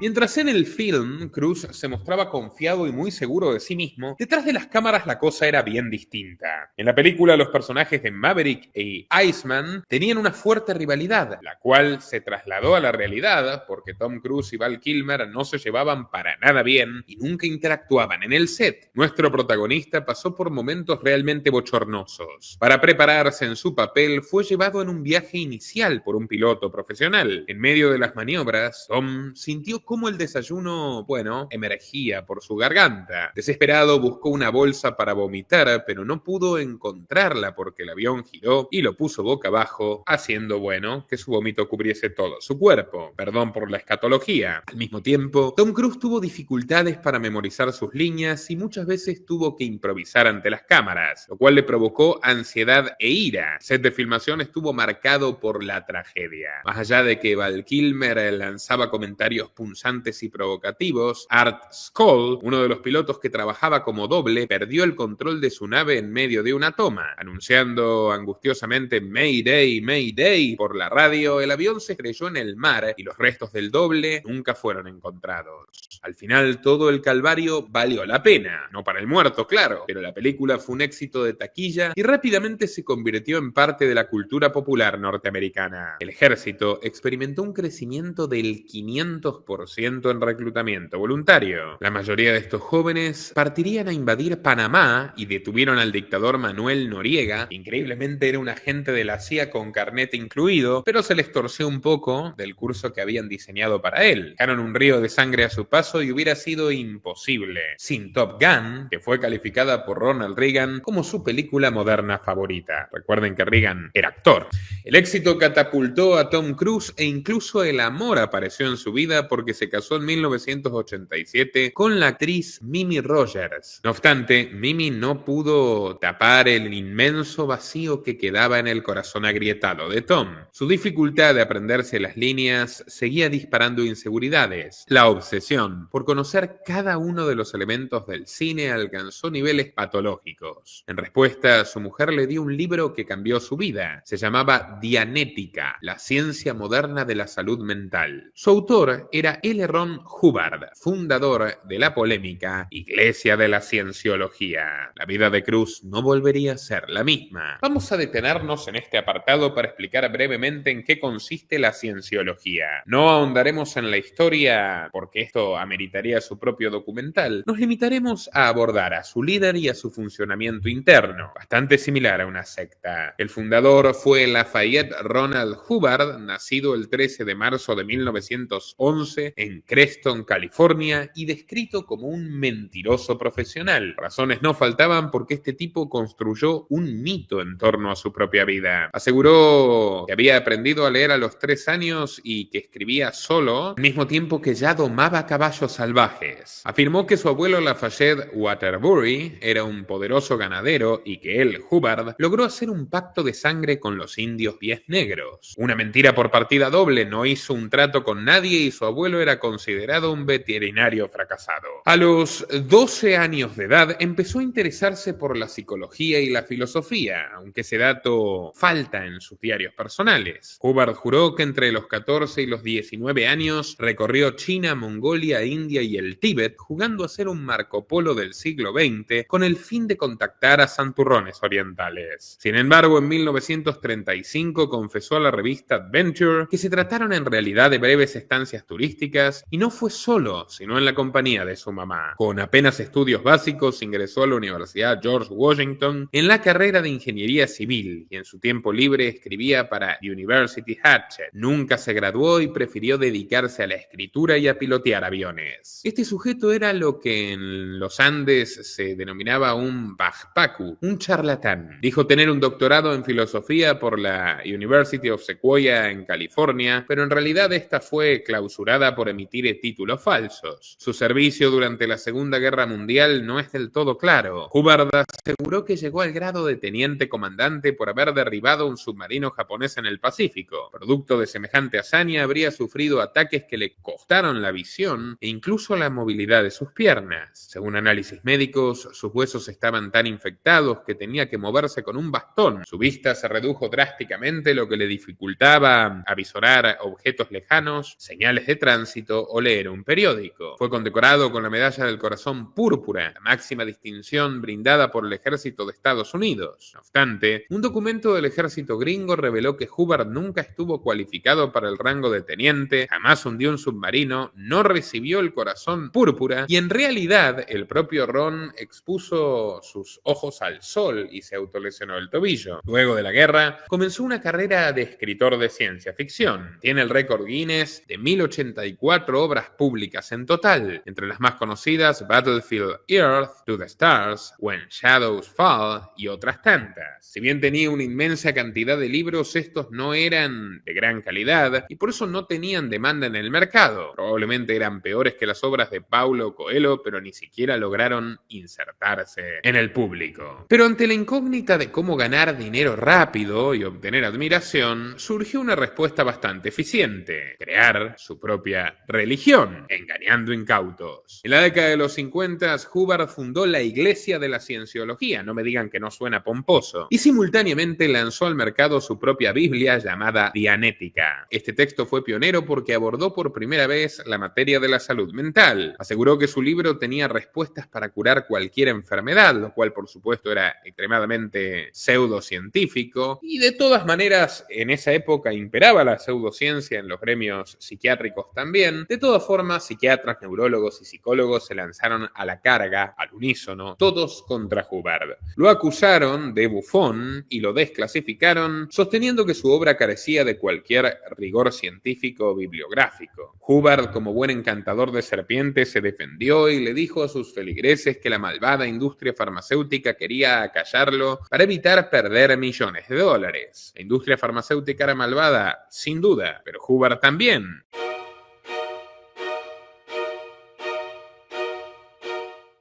Mientras en el film Cruise se mostraba confiado y muy seguro de sí mismo, detrás de las cámaras la cosa era bien distinta. En la película los personajes de Maverick y Iceman tenían una fuerte rivalidad, la cual se trasladó a la realidad porque Tom Cruise y Val Kilmer no se llevaban para nada bien y nunca interactuaban en el set. Nuestro protagonista pasó por momentos realmente bochornosos. Para prepararse en su papel fue llevado en un viaje inicial por un piloto profesional. En medio de las maniobras, Tom sintió cómo el desayuno, emergía por su garganta. Desesperado buscó una bolsa para vomitar, pero no pudo encontrarla porque el avión giró y lo puso boca abajo, haciendo, que su vómito cubriese todo su cuerpo. Perdón por la escatología. Al mismo tiempo, Tom Cruise tuvo dificultades para memorizar sus líneas y muchas veces tuvo que improvisar ante las cámaras, lo cual le provocó ansiedad e ira. El set de filmación estuvo marcado por la tragedia. Más allá de que Val Kilmer lanzaba comentarios punzantes y provocativos, Art Skoll, uno de los pilotos que trabajaba como doble, perdió el control de su nave en medio de una toma. Anunciando angustiosamente Mayday, Mayday por la radio, el avión se estrelló en el mar y los restos del doble nunca fueron encontrados. Al final, todo el calvario valió la pena. No para el muerto, claro, pero la película fue un éxito de taquilla y rápidamente se convirtió en parte de la cultura popular norteamericana. El ejército experimentó un crecimiento del 500% en reclutamiento voluntario. La mayoría de estos jóvenes partirían a invadir Panamá y detuvieron al dictador Manuel Noriega. Increíblemente era un agente de la CIA con carnet incluido, pero se les torció un poco del curso que habían diseñado para él. Dejaron un río de sangre a su paso y hubiera sido imposible sin Top Gun, que fue calificada por Ronald Reagan como su película moderna favorita. Recuerden que Reagan era actor. El éxito catapultó a Tom Cruise e incluso el amor apareció en su vida porque se casó en 1987 con la actriz Mimi Rogers. No obstante, Mimi no pudo tapar el inmenso vacío que quedaba en el corazón agrietado de Tom. Su dificultad de aprenderse las líneas seguía disparando inseguridades. La obsesión por conocer cada uno de los elementos del cine alcanzó niveles patológicos. En respuesta, su mujer le dio un libro que cambió su vida. Se llamaba Dianética, la ciencia moderna de la salud mental. Su autor era L. Ron Hubbard, fundador de la polémica Iglesia de la Cienciología. La vida de Cruise no volvería a ser la misma. Vamos a detenernos en este apartado para explicar brevemente en qué consiste la cienciología. No ahondaremos en la historia porque esto ameritaría su propio documental. Nos limitaremos a abordar a su líder y a su funcionamiento interno, bastante similar a una secta. El fundador fue Lafayette Ronald Hubbard, nacido el 13 de marzo de 1911 en Creston, California, y descrito como un mentiroso profesional. Razones no faltaban porque este tipo construyó un mito en torno a su propia vida. Aseguró que había aprendido a leer a los 3 años y que escribía solo, al mismo tiempo que ya domaba caballos salvajes. Afirmó que su abuelo Lafayette Waterbury era un poderoso ganadero y que él, Hubbard, logró hacer un pacto de sangre con los indios pies negros. Una mentira por partida doble, no hizo un trato con nadie y su abuelo era considerado un veterinario fracasado. A los 12 años de edad empezó a interesarse por la psicología y la filosofía, aunque ese dato falta en sus diarios personales. Hubbard juró que entre los 14 y los 19 años recorrió China, Mongolia, India y el Tíbet, jugando a ser un Marco Polo del siglo XX con el fin de contactar a santurrones orientales. Sin embargo, en 1935 confesó a la revista Adventure que se trataron en realidad de breves estancias turísticas y no fue solo, sino en la compañía de su mamá. Con apenas estudios básicos ingresó a la Universidad George Washington en la carrera de Ingeniería Civil y en su tiempo libre escribía para University Hatchet. Nunca se graduó y prefirió dedicarse a la escritura y a pilotear aviones. Este sujeto era lo que en los Andes se denominaba un bajpaku, un charlatán. Dijo tener un doctorado en filosofía por la University of Sequoia en California, pero en realidad esta fue clausurada por por emitir títulos falsos. Su servicio durante la Segunda Guerra Mundial no es del todo claro. Hubbard aseguró que llegó al grado de teniente comandante por haber derribado un submarino japonés en el Pacífico. Producto de semejante hazaña, habría sufrido ataques que le costaron la visión e incluso la movilidad de sus piernas. Según análisis médicos, sus huesos estaban tan infectados que tenía que moverse con un bastón. Su vista se redujo drásticamente, lo que le dificultaba avisorar objetos lejanos, señales de tránsito o leer un periódico. Fue condecorado con la Medalla del Corazón Púrpura, la máxima distinción brindada por el Ejército de Estados Unidos. No obstante, un documento del ejército gringo reveló que Hubbard nunca estuvo cualificado para el rango de teniente, jamás hundió un submarino, no recibió el Corazón Púrpura y en realidad el propio Ron expuso sus ojos al sol y se autolesionó el tobillo. Luego de la guerra, comenzó una carrera de escritor de ciencia ficción. Tiene el récord Guinness de 1084 obras públicas en total, entre las más conocidas Battlefield Earth, To the Stars, When Shadows Fall y otras tantas. Si bien tenía una inmensa cantidad de libros, estos no eran de gran calidad y por eso no tenían demanda en el mercado. Probablemente eran peores que las obras de Paulo Coelho, pero ni siquiera lograron insertarse en el público. Pero ante la incógnita de cómo ganar dinero rápido y obtener admiración, surgió una respuesta bastante eficiente: crear su propia religión, engañando incautos. En la década de los 50, Hubbard fundó la Iglesia de la Cienciología, no me digan que no suena pomposo, y simultáneamente lanzó al mercado su propia Biblia llamada Dianética. Este texto fue pionero porque abordó por primera vez la materia de la salud mental. Aseguró que su libro tenía respuestas para curar cualquier enfermedad, lo cual por supuesto era extremadamente pseudocientífico, y de todas maneras en esa época imperaba la pseudociencia en los gremios psiquiátricos también. De todas formas, psiquiatras, neurólogos y psicólogos se lanzaron a la carga, al unísono, todos contra Hubbard. Lo acusaron de bufón y lo desclasificaron, sosteniendo que su obra carecía de cualquier rigor científico o bibliográfico. Hubbard, como buen encantador de serpientes, se defendió y le dijo a sus feligreses que la malvada industria farmacéutica quería acallarlo para evitar perder millones de dólares. La industria farmacéutica era malvada, sin duda, pero Hubbard también.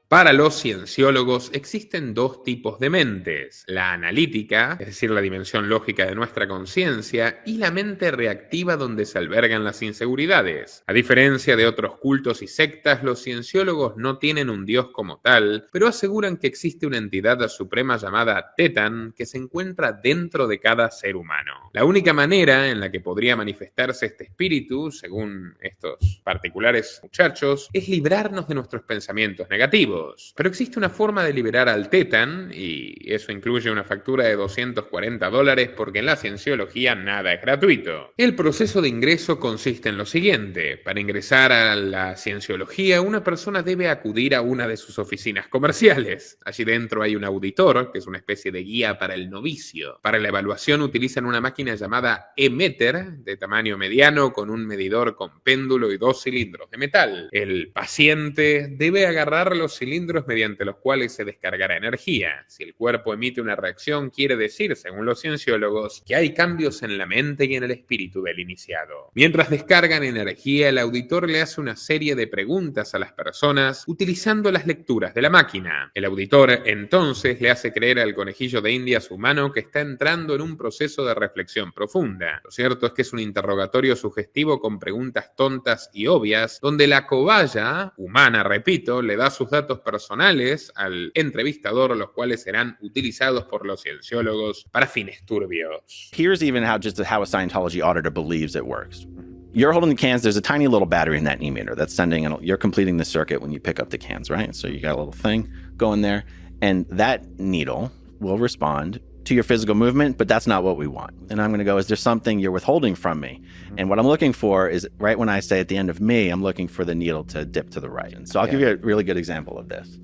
Para los cienciólogos existen dos tipos de mentes: la analítica, es decir, la dimensión lógica de nuestra conciencia, y la mente reactiva donde se albergan las inseguridades. A diferencia de otros cultos y sectas, los cienciólogos no tienen un dios como tal, pero aseguran que existe una entidad suprema llamada Tetan que se encuentra dentro de cada ser humano. La única manera en la que podría manifestarse este espíritu, según estos particulares muchachos, es librarnos de nuestros pensamientos negativos. Pero existe una forma de liberar al Tetan, y eso incluye una factura de $240 porque en la cienciología nada es gratuito. El proceso de ingreso consiste en lo siguiente: para ingresar a la cienciología, una persona debe acudir a una de sus oficinas comerciales. Allí dentro hay un auditor, que es una especie de guía para el novicio. Para la evaluación utilizan una máquina llamada E-meter, de tamaño mediano, con un medidor con péndulo y 2 cilindros de metal. El paciente debe agarrar los cilindros mediante los cuales se descargará energía. Si el cuerpo emite una reacción, quiere decir, según los cienciólogos, que hay cambios en la mente y en el espíritu del iniciado. Mientras descargan energía, el auditor le hace una serie de preguntas a las personas utilizando las lecturas de la máquina. El auditor entonces le hace creer al conejillo de Indias humano que está entrando en un proceso de reflexión profunda. Lo cierto es que es un interrogatorio sugestivo con preguntas tontas y obvias, donde la cobaya humana, repito, le da sus datos personales al entrevistador, los cuales serán utilizados por los cienciólogos para fines turbios. Here's even how a Scientology auditor believes it works. You're holding the cans, there's a tiny little battery in that e-meter that's sending, and you're completing the circuit when you pick up the cans, right? So you got a little thing going there, and that needle will respond to your physical movement, but that's not what we want. And I'm going to go, is there something you're withholding from me? And what I'm looking for is, right when I say at the end of me, I'm looking for the needle to dip to the right. And so I'll give you a really good example of this.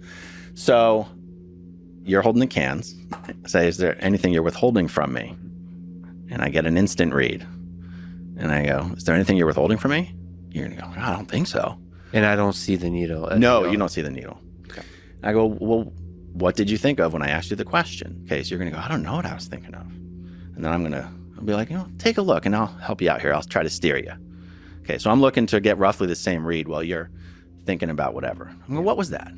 So you're holding the cans. Say, is there anything you're withholding from me? And I get an instant read. And I go, is there anything you're withholding from me? You're going to go, I don't think so. And I don't see the needle. No, you don't see the needle. Okay. I go, well, what did you think of when I asked you the question? Okay, so you're going to go, I don't know what I was thinking of. And then I'll be like, take a look and I'll help you out here. I'll try to steer you. Okay, so I'm looking to get roughly the same read while you're thinking about whatever. I mean, what was that?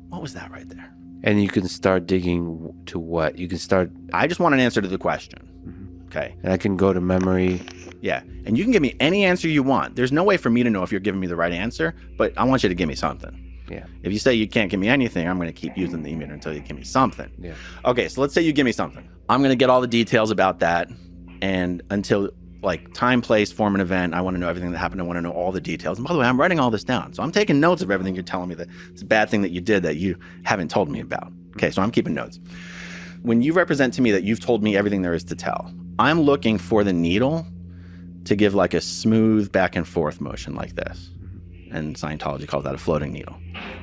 What was that right there? And you can start digging to what? You can start... I just want an answer to the question. Okay. And I can go to memory. Yeah, and you can give me any answer you want. There's no way for me to know if you're giving me the right answer, but I want you to give me something. Yeah. If you say you can't give me anything, I'm going to keep using the emitter until you give me something. Yeah. Okay, so let's say you give me something. I'm going to get all the details about that, and until like time, place, form, and event, I want to know everything that happened. I want to know all the details. And by the way, I'm writing all this down, so I'm taking notes of everything you're telling me that it's a bad thing that you did that you haven't told me about. Okay, so I'm keeping notes. When you represent to me that you've told me everything there is to tell, I'm looking for the needle to give like a smooth back and forth motion like this. And Scientology calls that a floating needle.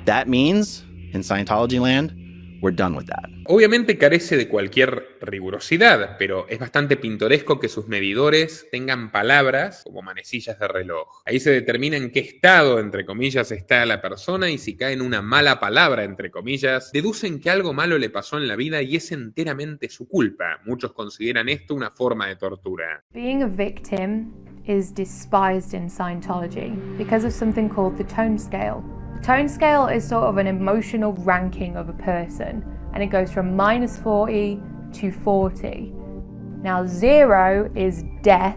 That means, in Scientology land, we're done with that. Obviamente carece de cualquier rigurosidad, pero es bastante pintoresco que sus medidores tengan palabras como manecillas de reloj. Ahí se determina en qué estado, entre comillas, está la persona, y si cae en una mala palabra, entre comillas, deducen que algo malo le pasó en la vida y es enteramente su culpa. Muchos consideran esto una forma de tortura. Being a victim is despised in Scientology because of something called the tone scale. The tone scale is sort of an emotional ranking of a person, and it goes from -40 to 40. Now 0 is death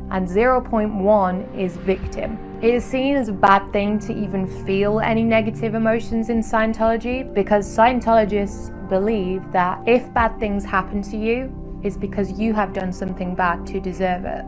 and 0.1 is victim. It is seen as a bad thing to even feel any negative emotions in Scientology because Scientologists believe that if bad things happen to you, it's because you have done something bad to deserve it.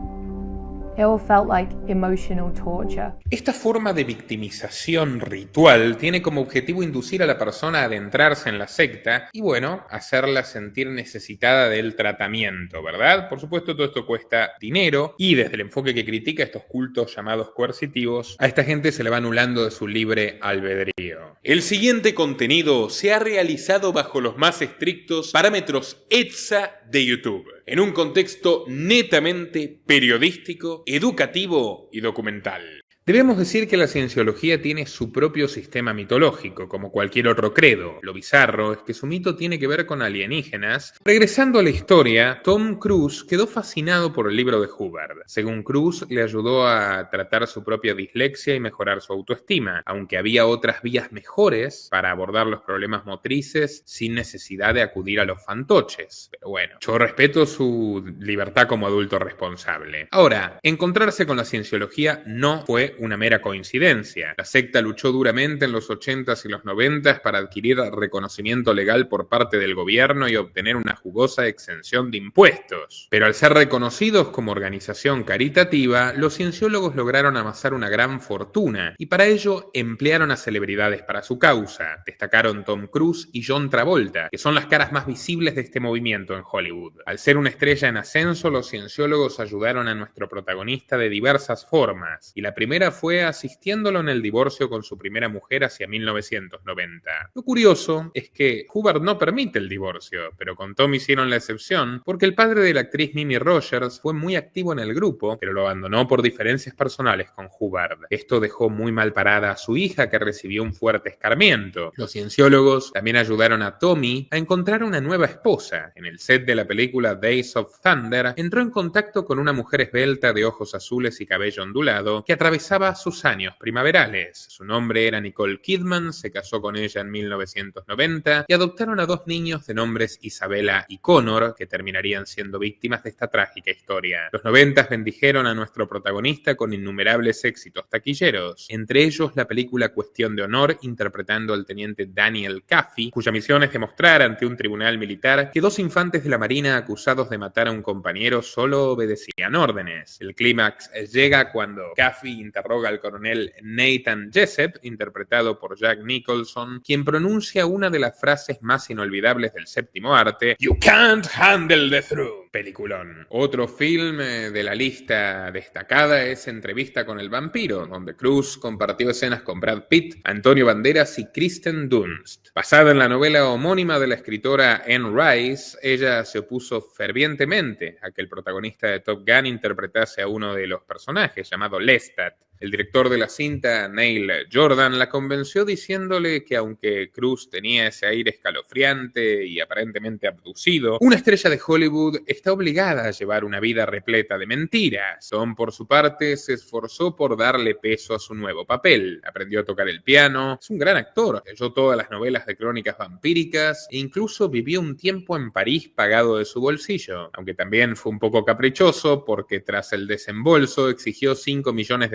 It all felt like emotional torture. Esta forma de victimización ritual tiene como objetivo inducir a la persona a adentrarse en la secta y, bueno, hacerla sentir necesitada del tratamiento, ¿verdad? Por supuesto, todo esto cuesta dinero y desde el enfoque que critica estos cultos llamados coercitivos, a esta gente se le va anulando de su libre albedrío. El siguiente contenido se ha realizado bajo los más estrictos parámetros ETSA de YouTube, en un contexto netamente periodístico, educativo y documental. Debemos decir que la cienciología tiene su propio sistema mitológico, como cualquier otro credo. Lo bizarro es que su mito tiene que ver con alienígenas. Regresando a la historia, Tom Cruise quedó fascinado por el libro de Hubbard. Según Cruise, le ayudó a tratar su propia dislexia y mejorar su autoestima, aunque había otras vías mejores para abordar los problemas motrices sin necesidad de acudir a los fantoches. Pero bueno, yo respeto su libertad como adulto responsable. Ahora, encontrarse con la cienciología no fue una mera coincidencia. La secta luchó duramente en los 80s y los 90s para adquirir reconocimiento legal por parte del gobierno y obtener una jugosa exención de impuestos. Pero al ser reconocidos como organización caritativa, los cienciólogos lograron amasar una gran fortuna y para ello emplearon a celebridades para su causa. Destacaron Tom Cruise y John Travolta, que son las caras más visibles de este movimiento en Hollywood. Al ser una estrella en ascenso, los cienciólogos ayudaron a nuestro protagonista de diversas formas, y la primera fue asistiéndolo en el divorcio con su primera mujer hacia 1990. Lo curioso es que Hubbard no permite el divorcio, pero con Tom hicieron la excepción porque el padre de la actriz Mimi Rogers fue muy activo en el grupo, pero lo abandonó por diferencias personales con Hubbard. Esto dejó muy mal parada a su hija, que recibió un fuerte escarmiento. Los cienciólogos también ayudaron a Tommy a encontrar una nueva esposa. En el set de la película Days of Thunder, entró en contacto con una mujer esbelta de ojos azules y cabello ondulado que atravesaba sus años primaverales. Su nombre era Nicole Kidman, se casó con ella en 1990 y adoptaron a 2 niños de nombres Isabella y Connor, que terminarían siendo víctimas de esta trágica historia. Los 90s bendijeron a nuestro protagonista con innumerables éxitos taquilleros, entre ellos la película Cuestión de Honor, interpretando al teniente Daniel Kaffee, cuya misión es demostrar ante un tribunal militar que 2 infantes de la Marina acusados de matar a un compañero solo obedecían órdenes. El clímax llega cuando Kaffee interroga al coronel Nathan Jessup, interpretado por Jack Nicholson, quien pronuncia una de las frases más inolvidables del séptimo arte: "You can't handle the truth". Peliculón. Otro film de la lista destacada es Entrevista con el vampiro, donde Cruise compartió escenas con Brad Pitt, Antonio Banderas y Kristen Dunst. Basada en la novela homónima de la escritora Anne Rice, ella se opuso fervientemente a que el protagonista de Top Gun interpretase a uno de los personajes, llamado Lestat. El director de la cinta, Neil Jordan, la convenció diciéndole que aunque Cruise tenía ese aire escalofriante y aparentemente abducido, una estrella de Hollywood estaba está obligada a llevar una vida repleta de mentiras. Tom, por su parte, se esforzó por darle peso a su nuevo papel. Aprendió a tocar el piano, es un gran actor, leyó todas las novelas de crónicas vampíricas e incluso vivió un tiempo en París pagado de su bolsillo, aunque también fue un poco caprichoso porque tras el desembolso exigió $5 millones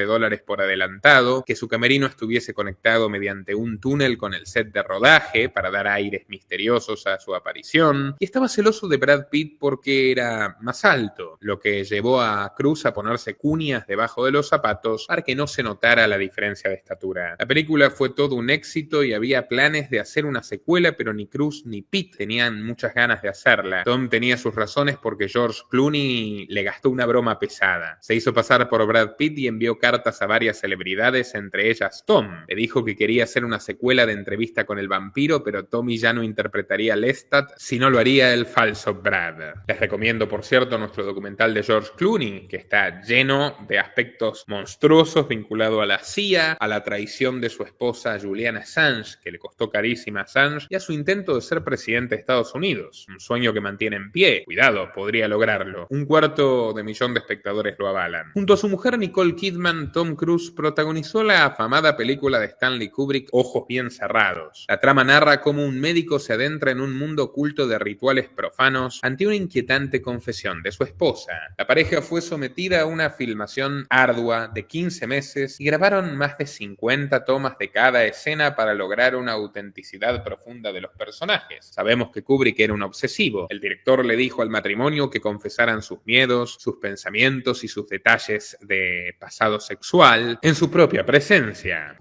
por adelantado, que su camerino estuviese conectado mediante un túnel con el set de rodaje para dar aires misteriosos a su aparición, y estaba celoso de Brad Pitt porque era más alto, lo que llevó a Cruise a ponerse cuñas debajo de los zapatos para que no se notara la diferencia de estatura. La película fue todo un éxito y había planes de hacer una secuela, pero ni Cruise ni Pitt tenían muchas ganas de hacerla. Tom tenía sus razones porque George Clooney le gastó una broma pesada. Se hizo pasar por Brad Pitt y envió cartas a varias celebridades, entre ellas Tom. Le dijo que quería hacer una secuela de Entrevista con el vampiro, pero Tommy ya no interpretaría a Lestat, sino lo haría el falso Brad. Les recomiendo, por cierto, nuestro documental de George Clooney, que está lleno de aspectos monstruosos vinculados a la CIA, a la traición de su esposa Julian Assange, que le costó carísima a Assange, y a su intento de ser presidente de Estados Unidos. Un sueño que mantiene en pie. Cuidado, podría lograrlo. 250,000 de espectadores lo avalan. Junto a su mujer Nicole Kidman, Tom Cruise protagonizó la afamada película de Stanley Kubrick, Ojos bien cerrados. La trama narra cómo un médico se adentra en un mundo oculto de rituales profanos ante una inquietante confesión de su esposa. La pareja fue sometida a una filmación ardua de 15 meses y grabaron más de 50 tomas de cada escena para lograr una autenticidad profunda de los personajes. Sabemos que Kubrick era un obsesivo. El director le dijo al matrimonio que confesaran sus miedos, sus pensamientos y sus detalles de pasado sexual en su propia presencia.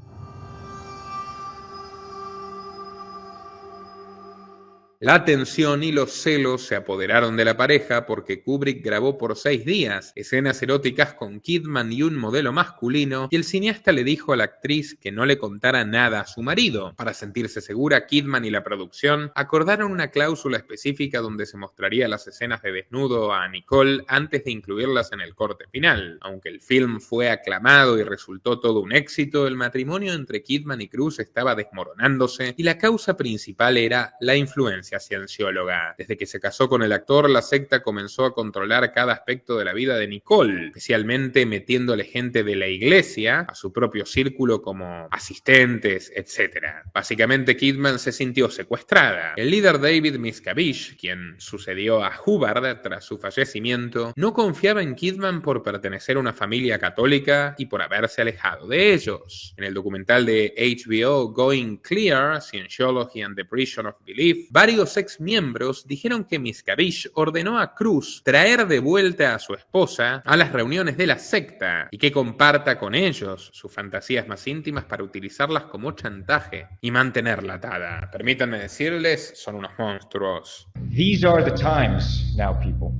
La tensión y los celos se apoderaron de la pareja porque Kubrick grabó por 6 días escenas eróticas con Kidman y un modelo masculino, y el cineasta le dijo a la actriz que no le contara nada a su marido. Para sentirse segura, Kidman y la producción acordaron una cláusula específica donde se mostraría las escenas de desnudo a Nicole antes de incluirlas en el corte final. Aunque el film fue aclamado y resultó todo un éxito, el matrimonio entre Kidman y Cruise estaba desmoronándose y la causa principal era la influencia ciencióloga. Desde que se casó con el actor, la secta comenzó a controlar cada aspecto de la vida de Nicole, especialmente metiéndole gente de la iglesia a su propio círculo como asistentes, etc. Básicamente, Kidman se sintió secuestrada. El líder David Miscavige, quien sucedió a Hubbard tras su fallecimiento, no confiaba en Kidman por pertenecer a una familia católica y por haberse alejado de ellos. En el documental de HBO Going Clear, Scientology and the Prison of Belief, varios ex miembros dijeron que Miscavige ordenó a Cruise traer de vuelta a su esposa a las reuniones de la secta y que comparta con ellos sus fantasías más íntimas para utilizarlas como chantaje y mantenerla atada. Permítanme decirles, son unos monstruos. These are the times now, people.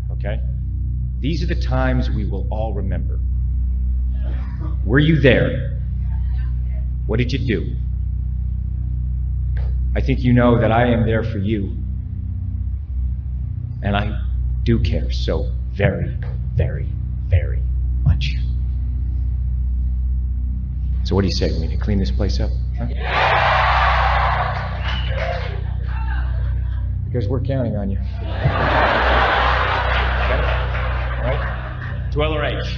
Okay? These are the times we will all remember. Were you there? What did you do? I think you know that I am there for you. And I do care so very, very, very much. So what do you say? We need to clean this place up? Huh? Because we're counting on you. Okay? All right? Dweller H.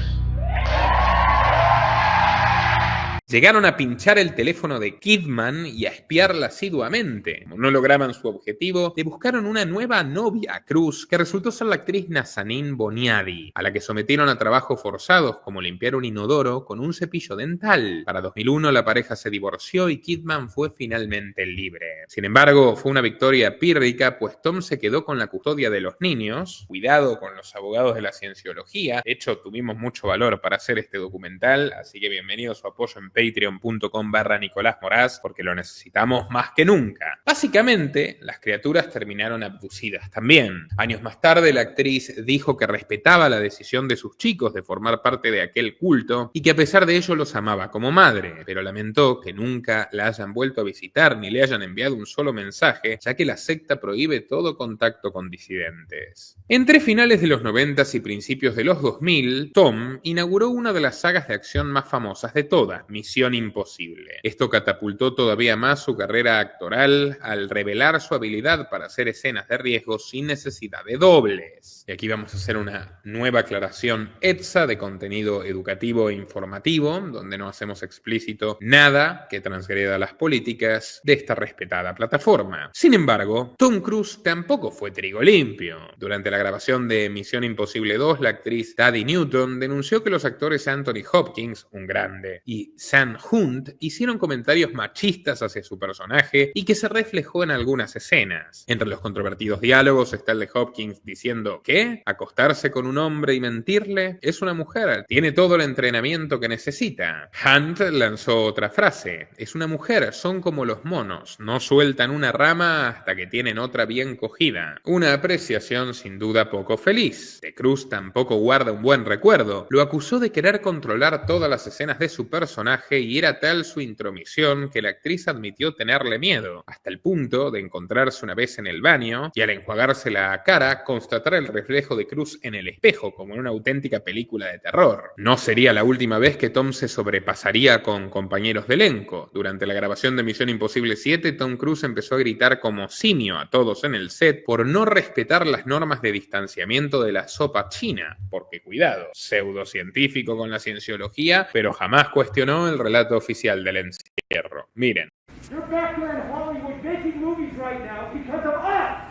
Llegaron a pinchar el teléfono de Kidman y a espiarla asiduamente. Como no lograban su objetivo, le buscaron una nueva novia a Cruise, que resultó ser la actriz Nazanin Boniadi, a la que sometieron a trabajos forzados como limpiar un inodoro con un cepillo dental. Para 2001 la pareja se divorció y Kidman fue finalmente libre. Sin embargo, fue una victoria pírrica, pues Tom se quedó con la custodia de los niños. Cuidado con los abogados de la cienciología. De hecho, tuvimos mucho valor para hacer este documental, así que bienvenido a su apoyo en patreon.com/Nicolás Moraz, porque lo necesitamos más que nunca. Básicamente, las criaturas terminaron abducidas también. Años más tarde, la actriz dijo que respetaba la decisión de sus chicos de formar parte de aquel culto y que a pesar de ello los amaba como madre, pero lamentó que nunca la hayan vuelto a visitar ni le hayan enviado un solo mensaje, ya que la secta prohíbe todo contacto con disidentes. Entre finales de los 90 y principios de los 2000, Tom inauguró una de las sagas de acción más famosas de todas, Misión Imposible. Esto catapultó todavía más su carrera actoral al revelar su habilidad para hacer escenas de riesgo sin necesidad de dobles. Y aquí vamos a hacer una nueva aclaración ETSA de contenido educativo e informativo, donde no hacemos explícito nada que transgreda las políticas de esta respetada plataforma. Sin embargo, Tom Cruise tampoco fue trigo limpio. Durante la grabación de Misión Imposible 2, la actriz Thandie Newton denunció que los actores Anthony Hopkins, un grande, y Sam Hunt hicieron comentarios machistas hacia su personaje y que se reflejó en algunas escenas. Entre los controvertidos diálogos está el de Hopkins diciendo ¿qué? ¿Acostarse con un hombre y mentirle? Es una mujer, tiene todo el entrenamiento que necesita. Hunt lanzó otra frase: es una mujer, son como los monos, no sueltan una rama hasta que tienen otra bien cogida. Una apreciación sin duda poco feliz. De Cruise tampoco guarda un buen recuerdo. Lo acusó de querer controlar todas las escenas de su personaje y era tal su intromisión que la actriz admitió tenerle miedo, hasta el punto de encontrarse una vez en el baño y al enjuagarse la cara constatar el reflejo de Cruise en el espejo como en una auténtica película de terror. No sería la última vez que Tom se sobrepasaría con compañeros de elenco. Durante la grabación de Misión Imposible 7, Tom Cruise empezó a gritar como simio a todos en el set por no respetar las normas de distanciamiento de la sopa china, porque cuidado, pseudocientífico con la cienciología, pero jamás cuestionó el relato oficial del encierro. Miren. You're back there in Hollywood making movies right now because of us!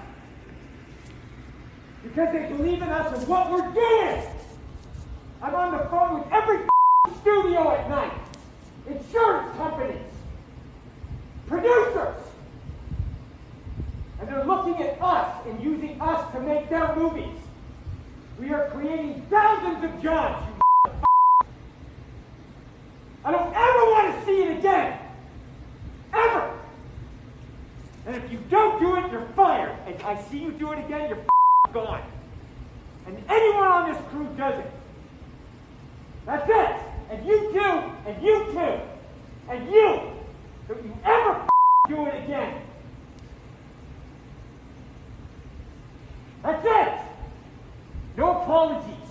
Because they believe in us and what we're doing! I'm on the phone with every studio at night, insurance companies, producers, and they're looking at us and using us to make their movies. We are creating thousands of jobs, you I don't ever want to see it again! Ever! And if you don't do it, you're fired. And I see you do it again, you're gone. And anyone on this crew does it. That's it! And you too, and you too, and you! Don't you ever do it again! That's it! No apologies.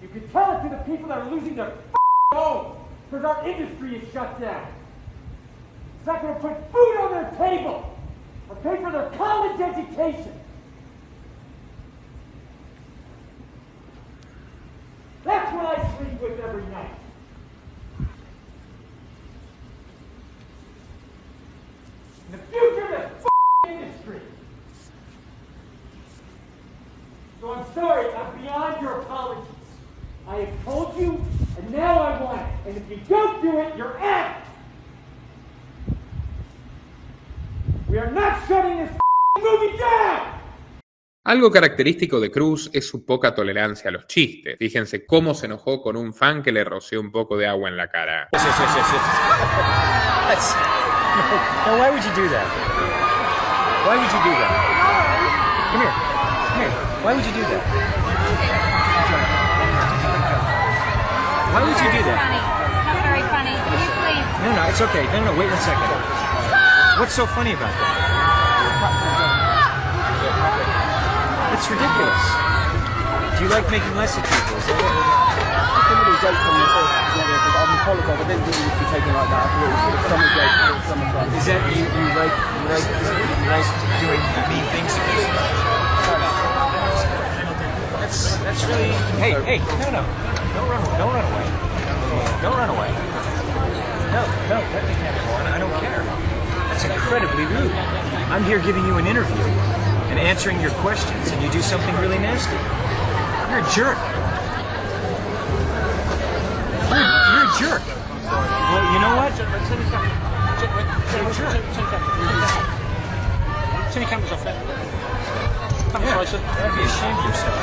You can tell it to the people that are losing their homes because our industry is shut down. It's not going to put food on their table or pay for their college education. That's what I sleep with every night. In the future of this industry. So I'm sorry, I'm beyond your apologies. I have told you, and now I want it. And if you don't do it, you're out. We are not shutting this movie down. Algo característico de Cruise es su poca tolerancia a los chistes. Fíjense cómo se enojó con un fan que le roció un poco de agua en la cara. No, why would you do that? Why would you do that? Come here. Come here. Why would you do that? Why would you do that? It's not very funny. Can you please? No, it's okay. No, wait 1 second. What's so funny about that? It's ridiculous. Do you like making less of people? Is that it? Is that you like doing mean things to people? That's really. Hey, no. Don't run away. Don't run away. No, let me have it. I don't care. That's incredibly rude. I'm here giving you an interview and answering your questions, and you do something really nasty. You're a jerk. You're a jerk. Well, you know what? You're a jerk. Turn your cameras off there. Don't be ashamed of yourself.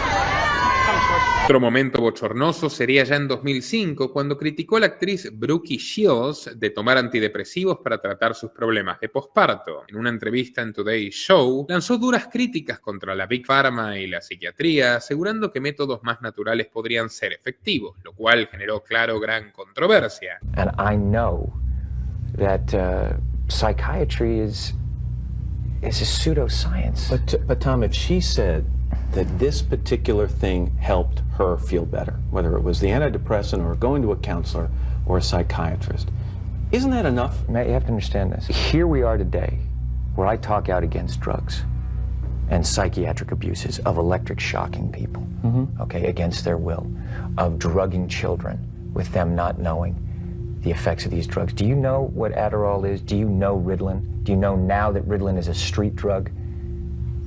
Otro momento bochornoso sería ya en 2005, cuando criticó a la actriz Brooke Shields de tomar antidepresivos para tratar sus problemas de posparto. En una entrevista en Today Show, lanzó duras críticas contra la Big Pharma y la psiquiatría, asegurando que métodos más naturales podrían ser efectivos, lo cual generó, claro, gran controversia. And I know that psychiatry is a pseudoscience. But Tom, if she said that this particular thing helped her feel better, whether it was the antidepressant or going to a counselor or a psychiatrist. Isn't that enough? Matt, you have to understand this. Here we are today, where I talk out against drugs and psychiatric abuses of electric shocking people, okay, against their will, of drugging children with them not knowing the effects of these drugs. Do you know what Adderall is? Do you know Ritalin? Do you know now that Ritalin is a street drug?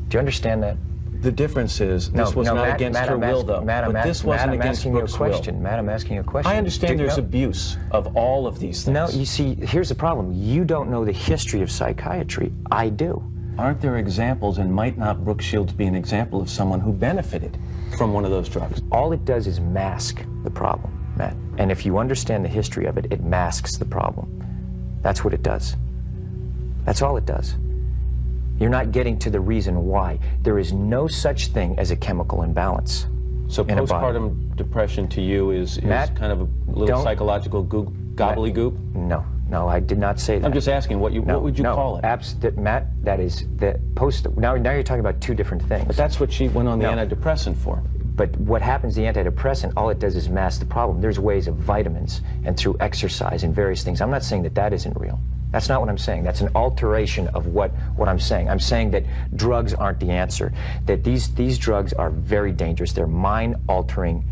Do you understand that? The difference is this was not Matt, against Matt, her I'm will, asking, though. Matt, But this wasn't I'm against asking you a Brooke's question. will. Matt, I'm asking you a question. I understand there's no, abuse of all of these things. No, you see, here's the problem. You don't know the history of psychiatry. I do. Aren't there examples, and might not Brooke Shields be an example of someone who benefited from one of those drugs? All it does is mask the problem, Matt. And if you understand the history of it, it masks the problem. That's what it does. That's all it does. You're not getting to the reason why. There is no such thing as a chemical imbalance. So in a body. postpartum depression to you is Matt, kind of a little psychological gobbledygook? No, I did not say that. I'm just asking, what would you call it? Matt, that is the post. Now you're talking about two different things. But that's what she went on the antidepressant for. But what happens, the antidepressant, all it does is mask the problem. There's ways of vitamins and through exercise and various things. I'm not saying that that isn't real. That's not what I'm saying. That's an alteration of what I'm saying. I'm saying that drugs aren't the answer, that these drugs are very dangerous. They're mind-altering,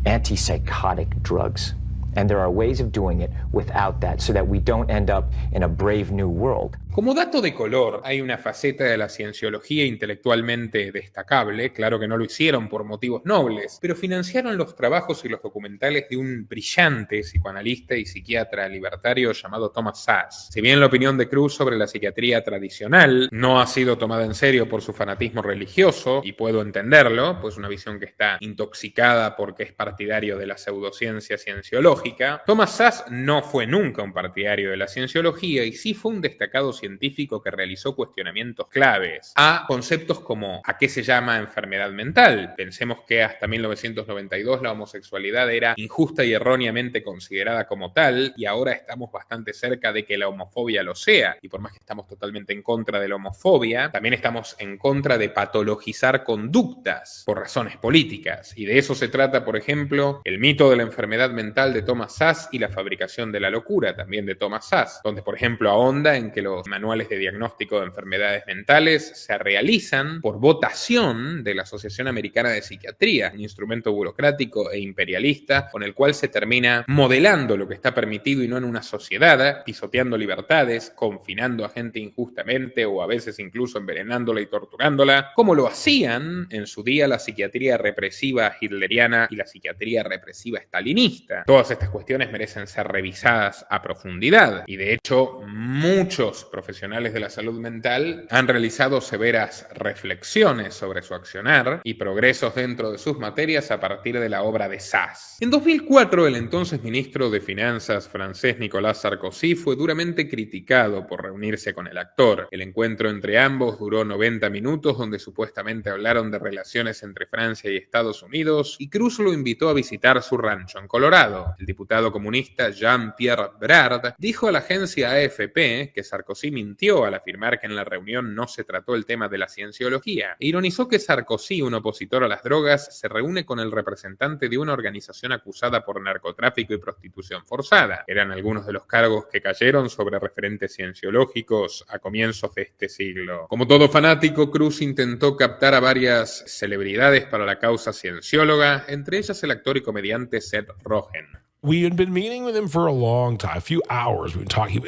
antipsychotic drugs. And there are ways of doing it without that, so that we don't end up in a brave new world. Como dato de color, hay una faceta de la cienciología intelectualmente destacable, claro que no lo hicieron por motivos nobles, pero financiaron los trabajos y los documentales de un brillante psicoanalista y psiquiatra libertario llamado Thomas Szasz. Si bien la opinión de Cruz sobre la psiquiatría tradicional no ha sido tomada en serio por su fanatismo religioso, y puedo entenderlo, pues una visión que está intoxicada porque es partidario de la pseudociencia cienciológica, Thomas Szasz no fue nunca un partidario de la cienciología y sí fue un destacado científico que realizó cuestionamientos claves a conceptos como ¿a qué se llama enfermedad mental? Pensemos que hasta 1992 la homosexualidad era injusta y erróneamente considerada como tal, y ahora estamos bastante cerca de que la homofobia lo sea, y por más que estamos totalmente en contra de la homofobia, también estamos en contra de patologizar conductas por razones políticas, y de eso se trata, por ejemplo, el mito de la enfermedad mental de Thomas Szasz y la fabricación de la locura, también de Thomas Szasz, donde por ejemplo ahonda en que los manuales de diagnóstico de enfermedades mentales se realizan por votación de la Asociación Americana de Psiquiatría, un instrumento burocrático e imperialista con el cual se termina modelando lo que está permitido y no en una sociedad, pisoteando libertades, confinando a gente injustamente o a veces incluso envenenándola y torturándola, como lo hacían en su día la psiquiatría represiva hitleriana y la psiquiatría represiva stalinista. Todas estas cuestiones merecen ser revisadas a profundidad y de hecho muchos profesionales de la salud mental han realizado severas reflexiones sobre su accionar y progresos dentro de sus materias a partir de la obra de Szasz. En 2004, el entonces ministro de Finanzas francés Nicolas Sarkozy fue duramente criticado por reunirse con el actor. El encuentro entre ambos duró 90 minutos, donde supuestamente hablaron de relaciones entre Francia y Estados Unidos, y Cruz lo invitó a visitar su rancho en Colorado. El diputado comunista Jean-Pierre Brard dijo a la agencia AFP que Sarkozy mintió al afirmar que en la reunión no se trató el tema de la cienciología. E ironizó que Sarkozy, un opositor a las drogas, se reúne con el representante de una organización acusada por narcotráfico y prostitución forzada. Eran algunos de los cargos que cayeron sobre referentes cienciológicos a comienzos de este siglo. Como todo fanático, Cruz intentó captar a varias celebridades para la causa ciencióloga, entre ellas el actor y comediante Seth Rogen. We had been meeting with him for a long time, a few hours. We've been talking,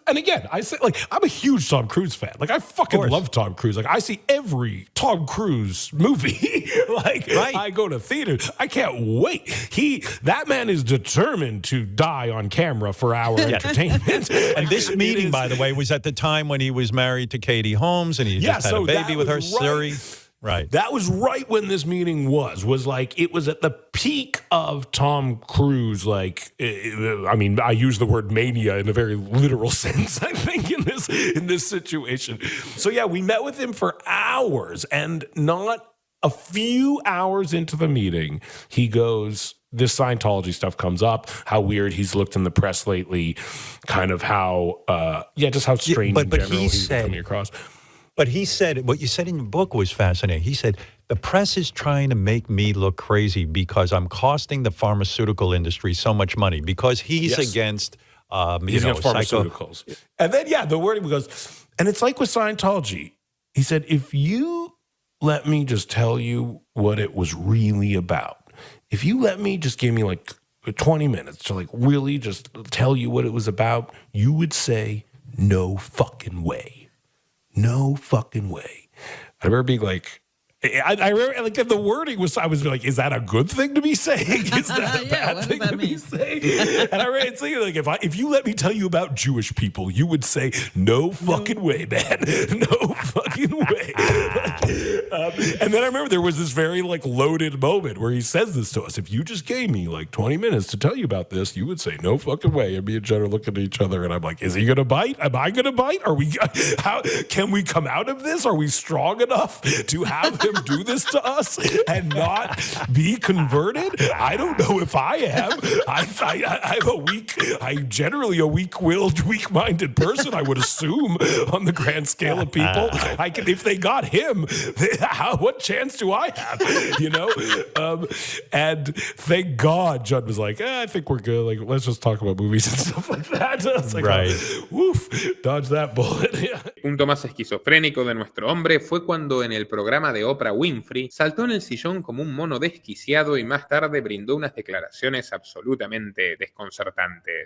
and again, I say, like, I'm a huge Tom Cruise fan. Like, I fucking love Tom Cruise. Like, I see every Tom Cruise movie. Like, I go to theaters. I can't wait. That man is determined to die on camera for our entertainment. And this meeting, by the way, was at the time when he was married to Katie Holmes, and he just had a baby with her, Siri. Right. That was right when this meeting was like, it was at the peak of Tom Cruise. Like, I mean, I use the word mania in a very literal sense, I think, in this situation. So yeah, we met with him for hours, and not a few hours into the meeting, he goes, this Scientology stuff comes up, how weird he's looked in the press lately, kind of how, just how strange in general he's coming across. But he said, what you said in your book was fascinating. He said, The press is trying to make me look crazy because I'm costing the pharmaceutical industry so much money because he's against, he's against pharmaceuticals. And then, the wording goes, and it's like with Scientology. He said, if you let me just tell you what it was really about, if you let me just give me like 20 minutes to like really just tell you what it was about, you would say, no fucking way. No fucking way. I remember being like, I remember like the wording was, I was like, is that a good thing to be saying? Is that a bad thing to be saying? And I remember thinking like, if you let me tell you about Jewish people, you would say, no fucking way, man. No fucking way. And then I remember there was this very like loaded moment where he says this to us. If you just gave me like 20 minutes to tell you about this, you would say, no fucking way. And me and Jen are looking at each other and I'm like, is he going to bite? Am I going to bite? How can we come out of this? Are we strong enough to have him do this to us and not be converted? I don't know if I am. I'm generally a weak-willed, weak-minded person, I would assume, on the grand scale of people. If they got him, what chance do I have? And thank God Judd was like, I think we're good. Like, let's just talk about movies and stuff like that. I was like, woof, dodge that bullet. El punto más esquizofrénico de nuestro hombre fue cuando en el programa de Oprah Winfrey saltó en el sillón como un mono desquiciado y más tarde brindó unas declaraciones absolutamente desconcertantes.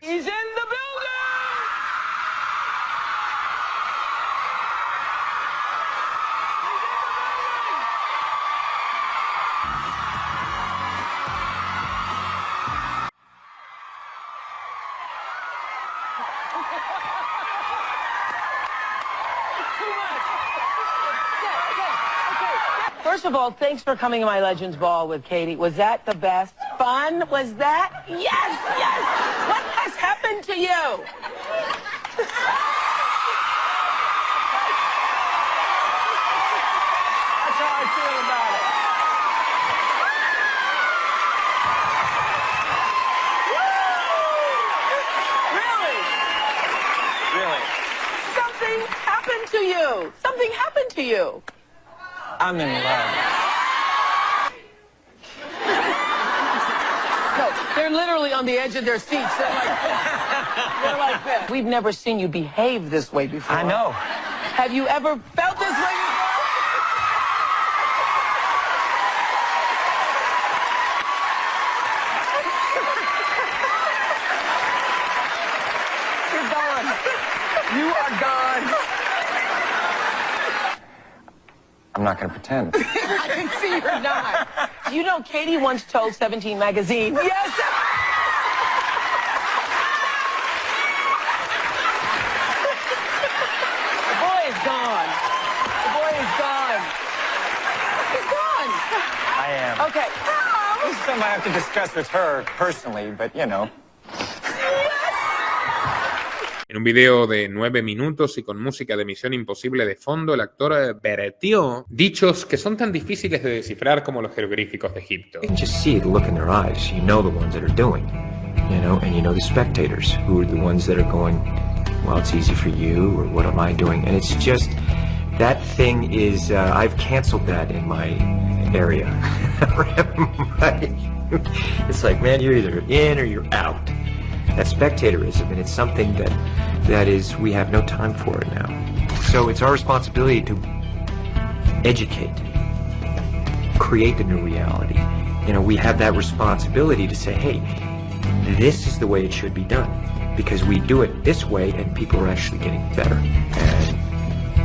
First of all, thanks for coming to my Legends Ball with Katie. Was that the best? Fun? Was that? Yes, yes! What has happened to you? That's how I feel about it. Really? Something happened to you. Something happened to you. I'm in love. No, they're literally on the edge of their seats. They're like this. We've never seen you behave this way before. I know. Have you ever felt this way before? You're gone. You are gone. I'm not going to pretend. I can see you're not. You know, Katie once told 17 magazine. Yes! The boy is gone. The boy is gone. He's gone. I am. Okay. This is something I have to discuss with her personally, but you know. En un video de 9 minutos y con música de Misión Imposible de fondo, el actor vertió dichos que son tan difíciles de descifrar como los jeroglíficos de Egipto. You can just see the look in their eyes. You know the ones that are doing, and you know the spectators who are the ones that are going, well, it's easy for you, or what am I doing? And it's just, that thing is, I've canceled that in my area. It's like, man, you're either in or you're out. That's spectatorism, and it's something that is, we have no time for it now. So it's our responsibility to educate, create the new reality. We have that responsibility to say, hey, this is the way it should be done, because we do it this way and people are actually getting better. And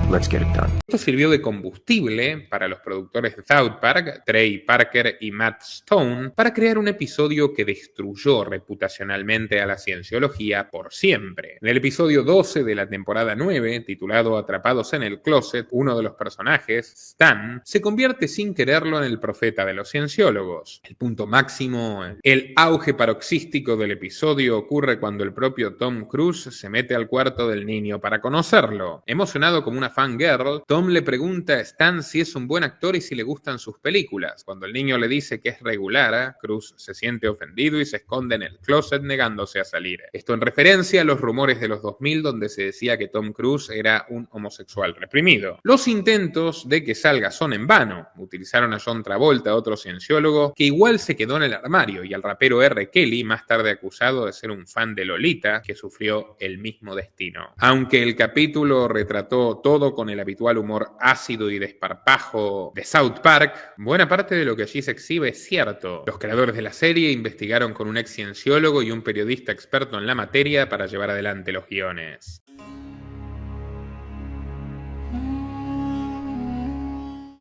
let's get it done. Esto sirvió de combustible para los productores de South Park, Trey Parker y Matt Stone, para crear un episodio que destruyó reputacionalmente a la cienciología por siempre. En el episodio 12 de la temporada 9, titulado Atrapados en el Closet, uno de los personajes, Stan, se convierte sin quererlo en el profeta de los cienciólogos. El punto máximo, el auge paroxístico del episodio ocurre cuando el propio Tom Cruise se mete al cuarto del niño para conocerlo. Emocionado como una fangirl, Tom Tom le pregunta a Stan si es un buen actor y si le gustan sus películas. Cuando el niño le dice que es regular, Cruise se siente ofendido y se esconde en el closet negándose a salir. Esto en referencia a los rumores de los 2000 donde se decía que Tom Cruise era un homosexual reprimido. Los intentos de que salga son en vano. Utilizaron a John Travolta, otro cienciólogo, que igual se quedó en el armario, y al rapero R. Kelly, más tarde acusado de ser un fan de Lolita, que sufrió el mismo destino. Aunque el capítulo retrató todo con el habitual humor ácido y desparpajo de South Park, buena parte de lo que allí se exhibe es cierto. Los creadores de la serie investigaron con un ex cienciólogo y un periodista experto en la materia para llevar adelante los guiones.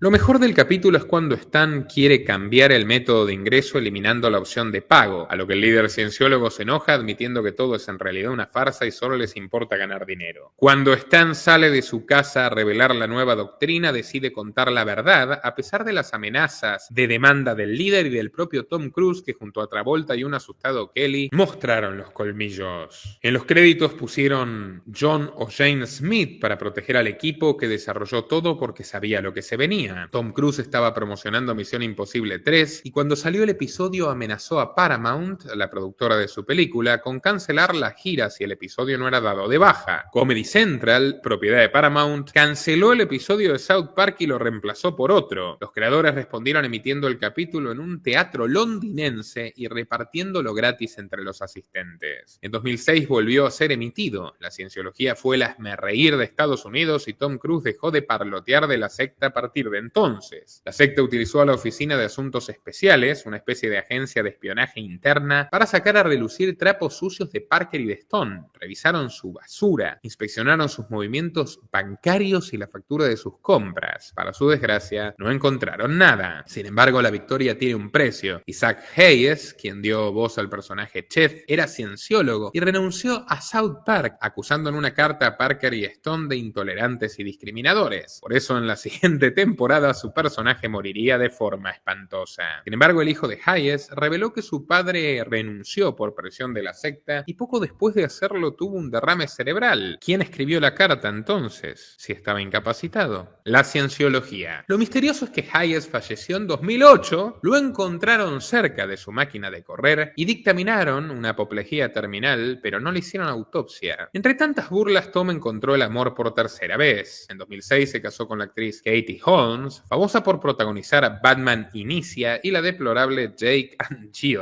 Lo mejor del capítulo es cuando Stan quiere cambiar el método de ingreso eliminando la opción de pago, a lo que el líder cienciólogo se enoja admitiendo que todo es en realidad una farsa y solo les importa ganar dinero. Cuando Stan sale de su casa a revelar la nueva doctrina, decide contar la verdad a pesar de las amenazas de demanda del líder y del propio Tom Cruise, que junto a Travolta y un asustado Kelly mostraron los colmillos. En los créditos pusieron John o Jane Smith para proteger al equipo que desarrolló todo porque sabía lo que se venía. Tom Cruise estaba promocionando Misión Imposible 3 y cuando salió el episodio amenazó a Paramount, la productora de su película, con cancelar la gira si el episodio no era dado de baja. Comedy Central, propiedad de Paramount, canceló el episodio de South Park y lo reemplazó por otro. Los creadores respondieron emitiendo el capítulo en un teatro londinense y repartiéndolo gratis entre los asistentes. En 2006 volvió a ser emitido. La cienciología fue el hazmerreír de Estados Unidos y Tom Cruise dejó de parlotear de la secta a partir de entonces. La secta utilizó a la Oficina de Asuntos Especiales, una especie de agencia de espionaje interna, para sacar a relucir trapos sucios de Parker y de Stone. Revisaron su basura, inspeccionaron sus movimientos bancarios y la factura de sus compras. Para su desgracia, no encontraron nada. Sin embargo, la victoria tiene un precio. Isaac Hayes, quien dio voz al personaje Chef, era cienciólogo y renunció a South Park, acusando en una carta a Parker y Stone de intolerantes y discriminadores. Por eso, en la siguiente temporada, su personaje moriría de forma espantosa. Sin embargo, el hijo de Hayes reveló que su padre renunció por presión de la secta y poco después de hacerlo tuvo un derrame cerebral. ¿Quién escribió la carta entonces, si estaba incapacitado? La cienciología. Lo misterioso es que Hayes falleció en 2008, lo encontraron cerca de su máquina de correr y dictaminaron una apoplejía terminal, pero no le hicieron autopsia. Entre tantas burlas, Tom encontró el amor por tercera vez. En 2006 se casó con la actriz Katie Holmes, famosa por protagonizar Batman Inicia y la deplorable Jake and Jill.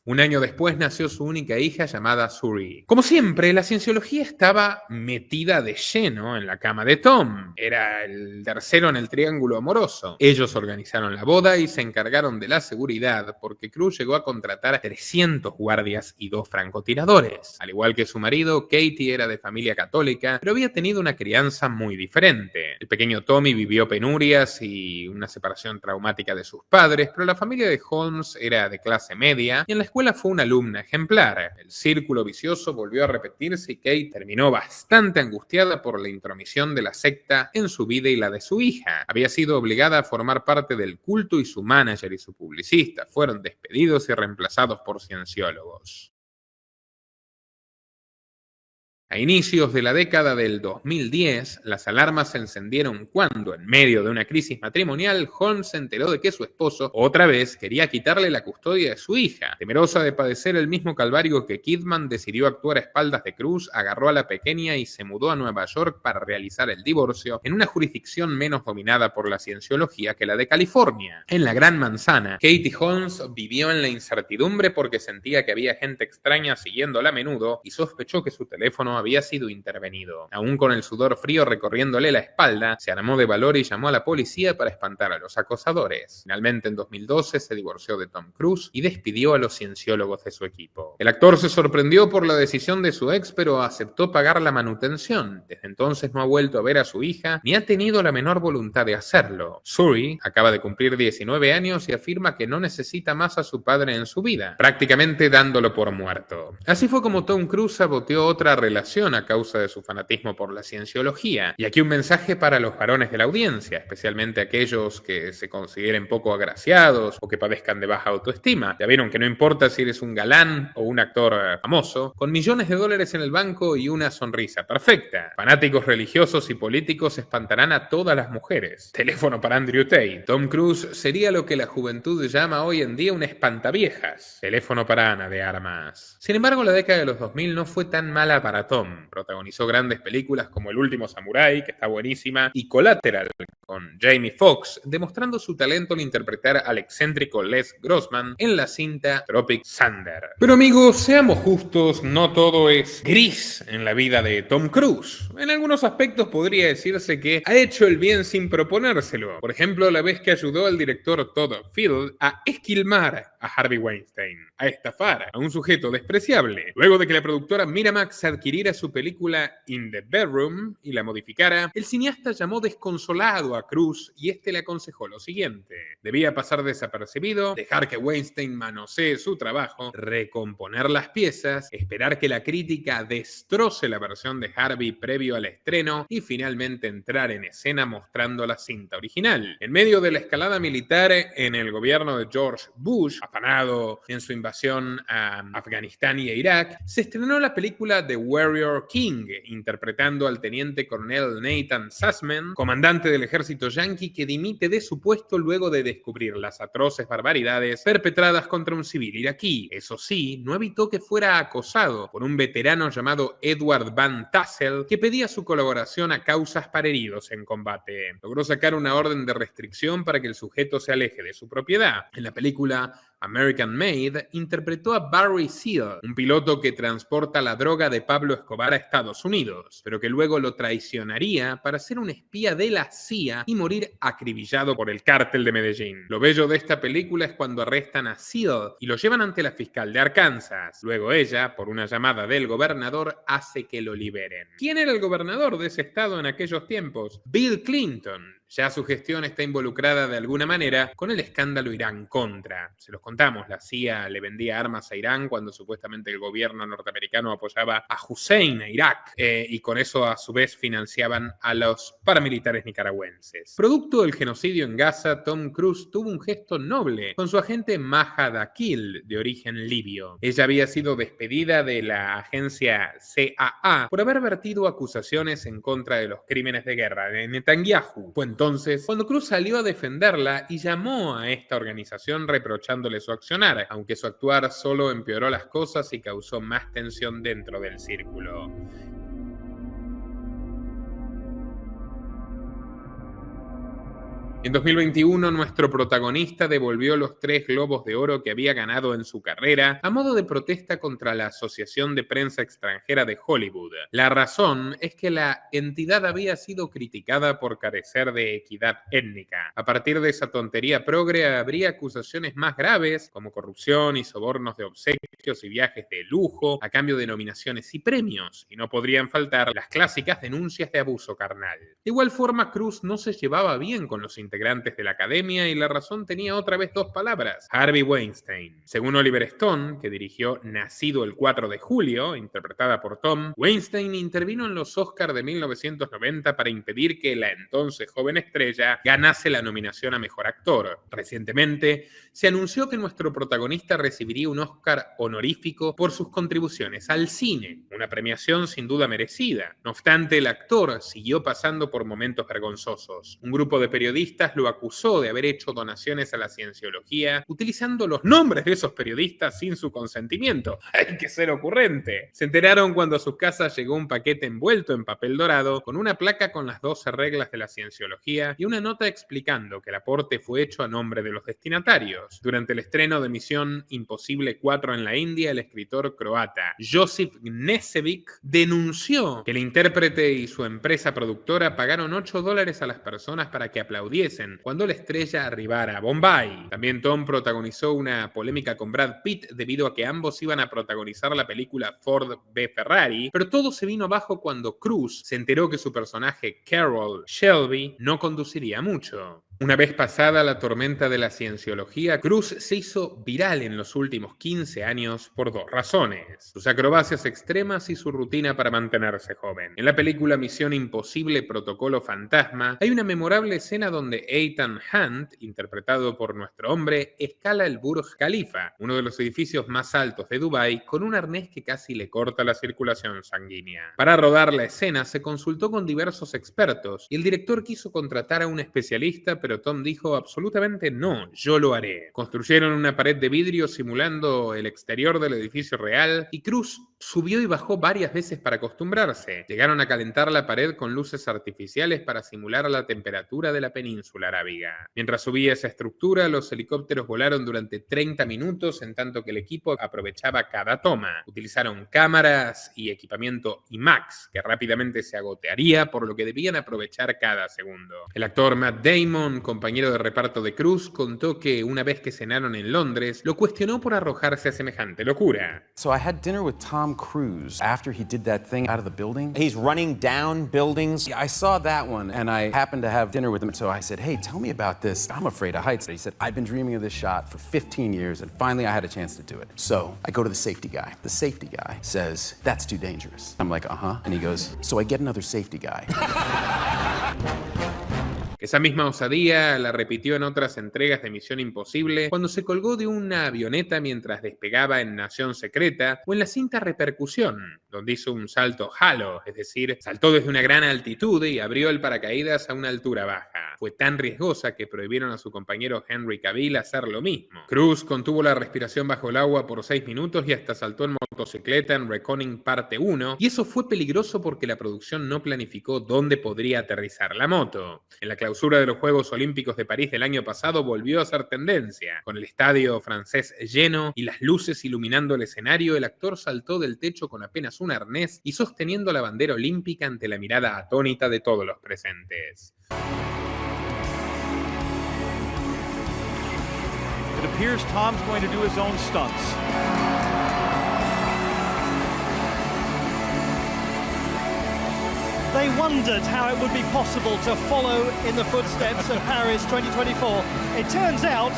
Un año después nació su única hija llamada Suri. Como siempre, la cienciología estaba metida de lleno en la cama de Tom. Era el tercero en el triángulo amoroso. Ellos organizaron la boda y se encargaron de la seguridad porque Cruise llegó a contratar 300 guardias y 2 francotiradores. Al igual que su marido, Katie era de familia católica, pero había tenido una crianza muy diferente. El pequeño Tommy vivió penurias y una separación traumática de sus padres, pero la familia de Holmes era de clase media y en la escuela fue una alumna ejemplar. El círculo vicioso volvió a repetirse y Kate terminó bastante angustiada por la intromisión de la secta en su vida y la de su hija. Había sido obligada a formar parte del culto y su manager y su publicista fueron despedidos y reemplazados por cienciólogos. A inicios de la década del 2010, las alarmas se encendieron cuando, en medio de una crisis matrimonial, Holmes se enteró de que su esposo, otra vez, quería quitarle la custodia de su hija. Temerosa de padecer el mismo calvario que Kidman, decidió actuar a espaldas de Cruise, agarró a la pequeña y se mudó a Nueva York para realizar el divorcio en una jurisdicción menos dominada por la cienciología que la de California. En la Gran Manzana, Katie Holmes vivió en la incertidumbre porque sentía que había gente extraña siguiéndola a menudo y sospechó que su teléfono había sido intervenido. Aún con el sudor frío recorriéndole la espalda, se armó de valor y llamó a la policía para espantar a los acosadores. Finalmente, en 2012, se divorció de Tom Cruise y despidió a los cienciólogos de su equipo. El actor se sorprendió por la decisión de su ex, pero aceptó pagar la manutención. Desde entonces no ha vuelto a ver a su hija, ni ha tenido la menor voluntad de hacerlo. Suri acaba de cumplir 19 años y afirma que no necesita más a su padre en su vida, prácticamente dándolo por muerto. Así fue como Tom Cruise saboteó otra relación divulgación a causa de su fanatismo por la cienciología. Y aquí un mensaje para los varones de la audiencia, especialmente aquellos que se consideren poco agraciados o que padezcan de baja autoestima. Ya vieron que no importa si eres un galán o un actor famoso, con millones de dólares en el banco y una sonrisa perfecta. Fanáticos religiosos y políticos espantarán a todas las mujeres. Teléfono para Andrew Tate. Tom Cruise sería lo que la juventud llama hoy en día un espantaviejas. Teléfono para Ana de Armas. Sin embargo, la década de los 2000 no fue tan mala para Tom. Protagonizó grandes películas como El último samurái, que está buenísima, y Collateral, con Jamie Foxx, demostrando su talento al interpretar al excéntrico Les Grossman en la cinta Tropic Thunder. Pero amigos, seamos justos, no todo es gris en la vida de Tom Cruise. En algunos aspectos podría decirse que ha hecho el bien sin proponérselo. Por ejemplo, la vez que ayudó al director Todd Field a esquilmar a Harvey Weinstein, a estafar a un sujeto despreciable. Luego de que la productora Miramax adquiriera su película In the Bedroom y la modificara, el cineasta llamó desconsolado a Cruise y este le aconsejó lo siguiente: debía pasar desapercibido, dejar que Weinstein manosee su trabajo, recomponer las piezas, esperar que la crítica destroce la versión de Harvey previo al estreno y finalmente entrar en escena mostrando la cinta original. En medio de la escalada militar en el gobierno de George Bush, afanado en su invasión a Afganistán y a Irak, se estrenó la película The Warrior King, interpretando al teniente coronel Nathan Sussman, comandante del ejército yanqui que dimite de su puesto luego de descubrir las atroces barbaridades perpetradas contra un civil iraquí. Eso sí, no evitó que fuera acosado por un veterano llamado Edward Van Tassel que pedía su colaboración a causas para heridos en combate. Logró sacar una orden de restricción para que el sujeto se aleje de su propiedad. En la película American Made, interpretó a Barry Seal, un piloto que transporta la droga de Pablo Escobar a Estados Unidos, pero que luego lo traicionaría para ser un espía de la CIA y morir acribillado por el cártel de Medellín. Lo bello de esta película es cuando arrestan a Seal y lo llevan ante la fiscal de Arkansas. Luego ella, por una llamada del gobernador, hace que lo liberen. ¿Quién era el gobernador de ese estado en aquellos tiempos? Bill Clinton. Ya su gestión está involucrada de alguna manera con el escándalo Irán-Contra. Se los contamos, la CIA le vendía armas a Irán cuando supuestamente el gobierno norteamericano apoyaba a Hussein, a Irak, y con eso a su vez financiaban a los paramilitares nicaragüenses. Producto del genocidio en Gaza, Tom Cruise tuvo un gesto noble con su agente Maja Dakil, de origen libio. Ella había sido despedida de la agencia CAA por haber vertido acusaciones en contra de los crímenes de guerra de Netanyahu. Fue entonces cuando Cruise salió a defenderla y llamó a esta organización reprochándole su accionar, aunque su actuar solo empeoró las cosas y causó más tensión dentro del círculo. En 2021, nuestro protagonista devolvió los 3 Globos de Oro que había ganado en su carrera a modo de protesta contra la Asociación de Prensa Extranjera de Hollywood. La razón es que la entidad había sido criticada por carecer de equidad étnica. A partir de esa tontería progre habría acusaciones más graves, como corrupción y sobornos de obsequios y viajes de lujo a cambio de nominaciones y premios, y no podrían faltar las clásicas denuncias de abuso carnal. De igual forma, Cruise no se llevaba bien con los integrantes de la academia y la razón tenía otra vez 2 palabras: Harvey Weinstein. Según Oliver Stone, que dirigió Nacido el 4 de julio, interpretada por Tom, Weinstein intervino en los Oscars de 1990 para impedir que la entonces joven estrella ganase la nominación a Mejor Actor. Recientemente, se anunció que nuestro protagonista recibiría un Oscar honorífico por sus contribuciones al cine, una premiación sin duda merecida. No obstante, el actor siguió pasando por momentos vergonzosos. Un grupo de periodistas lo acusó de haber hecho donaciones a la cienciología utilizando los nombres de esos periodistas sin su consentimiento. ¡Hay que ser ocurrente! Se enteraron cuando a sus casas llegó un paquete envuelto en papel dorado con una placa con las 12 reglas de la cienciología y una nota explicando que el aporte fue hecho a nombre de los destinatarios. Durante el estreno de Misión Imposible 4 en la India, el escritor croata Josip Gnesevic denunció que el intérprete y su empresa productora pagaron $8 a las personas para que aplaudiesen cuando la estrella arribara a Bombay. También Tom protagonizó una polémica con Brad Pitt debido a que ambos iban a protagonizar la película Ford v Ferrari, pero todo se vino abajo cuando Cruise se enteró que su personaje Carroll Shelby no conduciría mucho. Una vez pasada la tormenta de la cienciología, Cruise se hizo viral en los últimos 15 años por dos razones: sus acrobacias extremas y su rutina para mantenerse joven. En la película Misión Imposible Protocolo Fantasma hay una memorable escena donde Ethan Hunt, interpretado por nuestro hombre, escala el Burj Khalifa, uno de los edificios más altos de Dubái, con un arnés que casi le corta la circulación sanguínea. Para rodar la escena se consultó con diversos expertos y el director quiso contratar a un especialista, pero Tom dijo: absolutamente no, yo lo haré. Construyeron una pared de vidrio simulando el exterior del edificio real y Cruise subió y bajó varias veces para acostumbrarse. Llegaron a calentar la pared con luces artificiales para simular la temperatura de la península arábiga. Mientras subía esa estructura, los helicópteros volaron durante 30 minutos en tanto que el equipo aprovechaba cada toma. Utilizaron cámaras y equipamiento IMAX, que rápidamente se agotaría, por lo que debían aprovechar cada segundo. El actor Matt Damon, compañero de reparto de Cruise, contó que una vez que cenaron en Londres, lo cuestionó por arrojarse a semejante locura. So I had dinner with Tom Cruise after he did that thing out of the building. He's running down buildings. I saw that one and I happened to have dinner with him. So I said, hey, tell me about this. I'm afraid of heights. He said, I've been dreaming of this shot for 15 years and finally I had a chance to do it. So I go to the safety guy. The safety guy says, that's too dangerous. I'm like, uh-huh. And he goes, so I get another safety guy. Esa misma osadía la repitió en otras entregas de Misión Imposible, cuando se colgó de una avioneta mientras despegaba en Nación Secreta, o en la cinta Repercusión, donde hizo un salto halo, es decir, saltó desde una gran altitud y abrió el paracaídas a una altura baja. Fue tan riesgosa que prohibieron a su compañero Henry Cavill hacer lo mismo. Cruise contuvo la respiración bajo el agua por 6 minutos y hasta saltó en motocicleta en Reconning Parte 1, y eso fue peligroso porque la producción no planificó dónde podría aterrizar la moto. En la clausura de los Juegos Olímpicos de París del año pasado volvió a ser tendencia. Con el estadio francés lleno y las luces iluminando el escenario, el actor saltó del techo con apenas un arnés y sosteniendo la bandera olímpica ante la mirada atónita de todos los presentes. It appears Tom's going to do his own stunts. They wondered how it would be possible to follow in the footsteps of Paris 2024. It turns out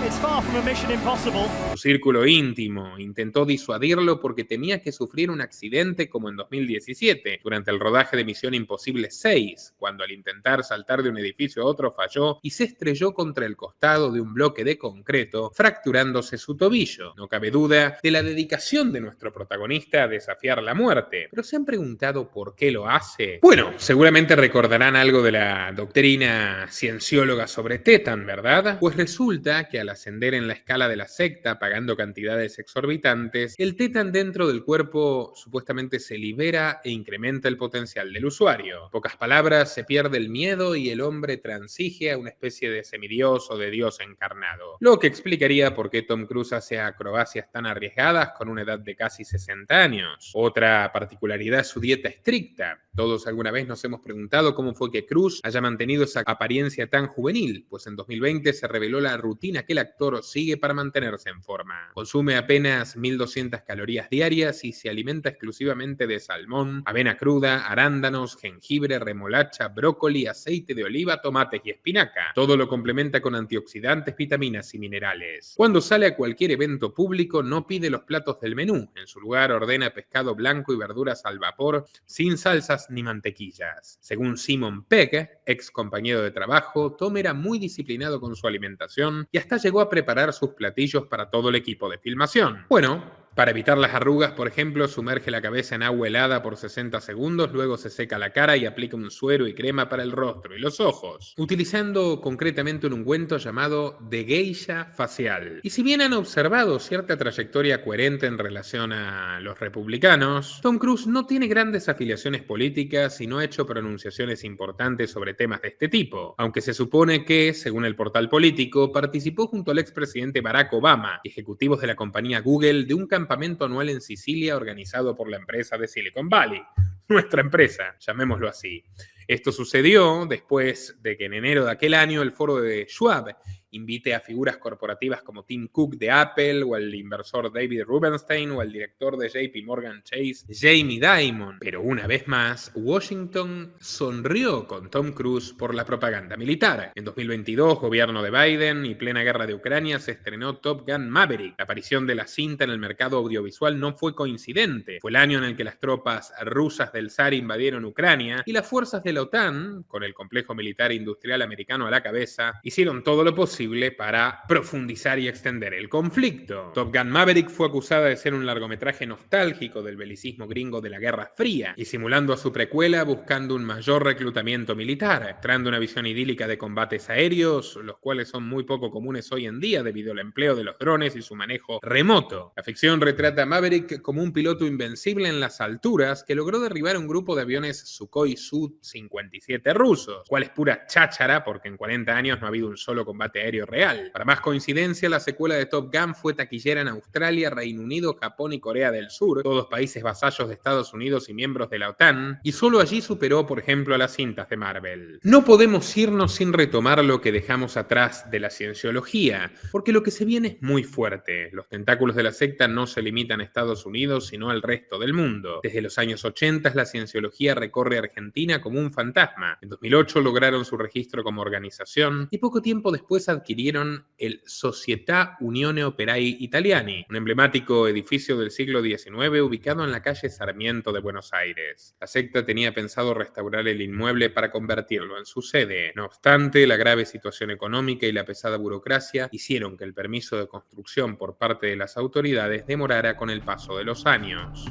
it's far from a mission impossible. Su círculo íntimo intentó disuadirlo porque temía que sufriera un accidente como en 2017, durante el rodaje de Misión Imposible 6, cuando al intentar saltar de un edificio a otro falló y se estrelló contra el costado de un bloque de concreto, fracturándose su tobillo. No cabe duda de la dedicación de nuestro protagonista a desafiar la muerte, pero ¿se han preguntado por qué lo hace? Bueno, seguramente recordarán algo de la doctrina ciencióloga sobre Tetan, ¿verdad? Pues resulta que al ascender en la escala de la secta, pagando cantidades exorbitantes, el Tetan dentro del cuerpo supuestamente se libera e incrementa el potencial del usuario. En pocas palabras, se pierde el miedo y el hombre transige a una especie de semidios o de dios encarnado. Lo que explicaría por qué Tom Cruise hace acrobacias tan arriesgadas con una edad de casi 60 años. Otra particularidad es su dieta estricta. Todos alguna vez nos hemos preguntado cómo fue que Cruise haya mantenido esa apariencia tan juvenil, pues en 2020 se reveló la rutina que el actor sigue para mantenerse en forma. Consume apenas 1.200 calorías diarias y se alimenta exclusivamente de salmón, avena cruda, arándanos, jengibre, remolacha, brócoli, aceite de oliva, tomates y espinaca. Todo lo complementa con antioxidantes, vitaminas y minerales. Cuando sale a cualquier evento público no pide los platos del menú. En su lugar ordena pescado blanco y verduras al vapor, sin salsas ni mantequillas. Según Simon Pegg, ex compañero de trabajo, Tom era muy disciplinado con su alimentación y hasta llegó a preparar sus platillos para todo el equipo de filmación. Bueno, para evitar las arrugas, por ejemplo, sumerge la cabeza en agua helada por 60 segundos, luego se seca la cara y aplica un suero y crema para el rostro y los ojos, utilizando concretamente un ungüento llamado de geisha facial. Y si bien han observado cierta trayectoria coherente en relación a los republicanos, Tom Cruise no tiene grandes afiliaciones políticas y no ha hecho pronunciaciones importantes sobre temas de este tipo, aunque se supone que, según el portal político, participó junto al expresidente Barack Obama y ejecutivos de la compañía Google de un campamento anual en Sicilia organizado por la empresa de Silicon Valley. Nuestra empresa, llamémoslo así. Esto sucedió después de que en enero de aquel año el foro de Schwab invite a figuras corporativas como Tim Cook de Apple, o al inversor David Rubenstein, o al director de JP Morgan Chase, Jamie Dimon. Pero una vez más, Washington sonrió con Tom Cruise por la propaganda militar. En 2022, gobierno de Biden y plena guerra de Ucrania, se estrenó Top Gun Maverick. La aparición de la cinta en el mercado audiovisual no fue coincidente. Fue el año en el que las tropas rusas del zar invadieron Ucrania y las fuerzas de la OTAN, con el complejo militar e industrial americano a la cabeza, hicieron todo lo posible para profundizar y extender el conflicto. Top Gun Maverick fue acusada de ser un largometraje nostálgico del belicismo gringo de la Guerra Fría y simulando a su precuela buscando un mayor reclutamiento militar, mostrando una visión idílica de combates aéreos, los cuales son muy poco comunes hoy en día debido al empleo de los drones y su manejo remoto. La ficción retrata a Maverick como un piloto invencible en las alturas que logró derribar un grupo de aviones Sukhoi Su-57 rusos, cual es pura cháchara porque en 40 años no ha habido un solo combate aéreo real. Para más coincidencia, la secuela de Top Gun fue taquillera en Australia, Reino Unido, Japón y Corea del Sur, todos países vasallos de Estados Unidos y miembros de la OTAN, y solo allí superó, por ejemplo, a las cintas de Marvel. No podemos irnos sin retomar lo que dejamos atrás de la cienciología, porque lo que se viene es muy fuerte. Los tentáculos de la secta no se limitan a Estados Unidos, sino al resto del mundo. Desde los años 80, la cienciología recorre Argentina como un fantasma. En 2008 lograron su registro como organización y poco tiempo después adquirieron el Società Unione Operai Italiani, un emblemático edificio del siglo XIX ubicado en la calle Sarmiento de Buenos Aires. La secta tenía pensado restaurar el inmueble para convertirlo en su sede. No obstante, la grave situación económica y la pesada burocracia hicieron que el permiso de construcción por parte de las autoridades demorara con el paso de los años.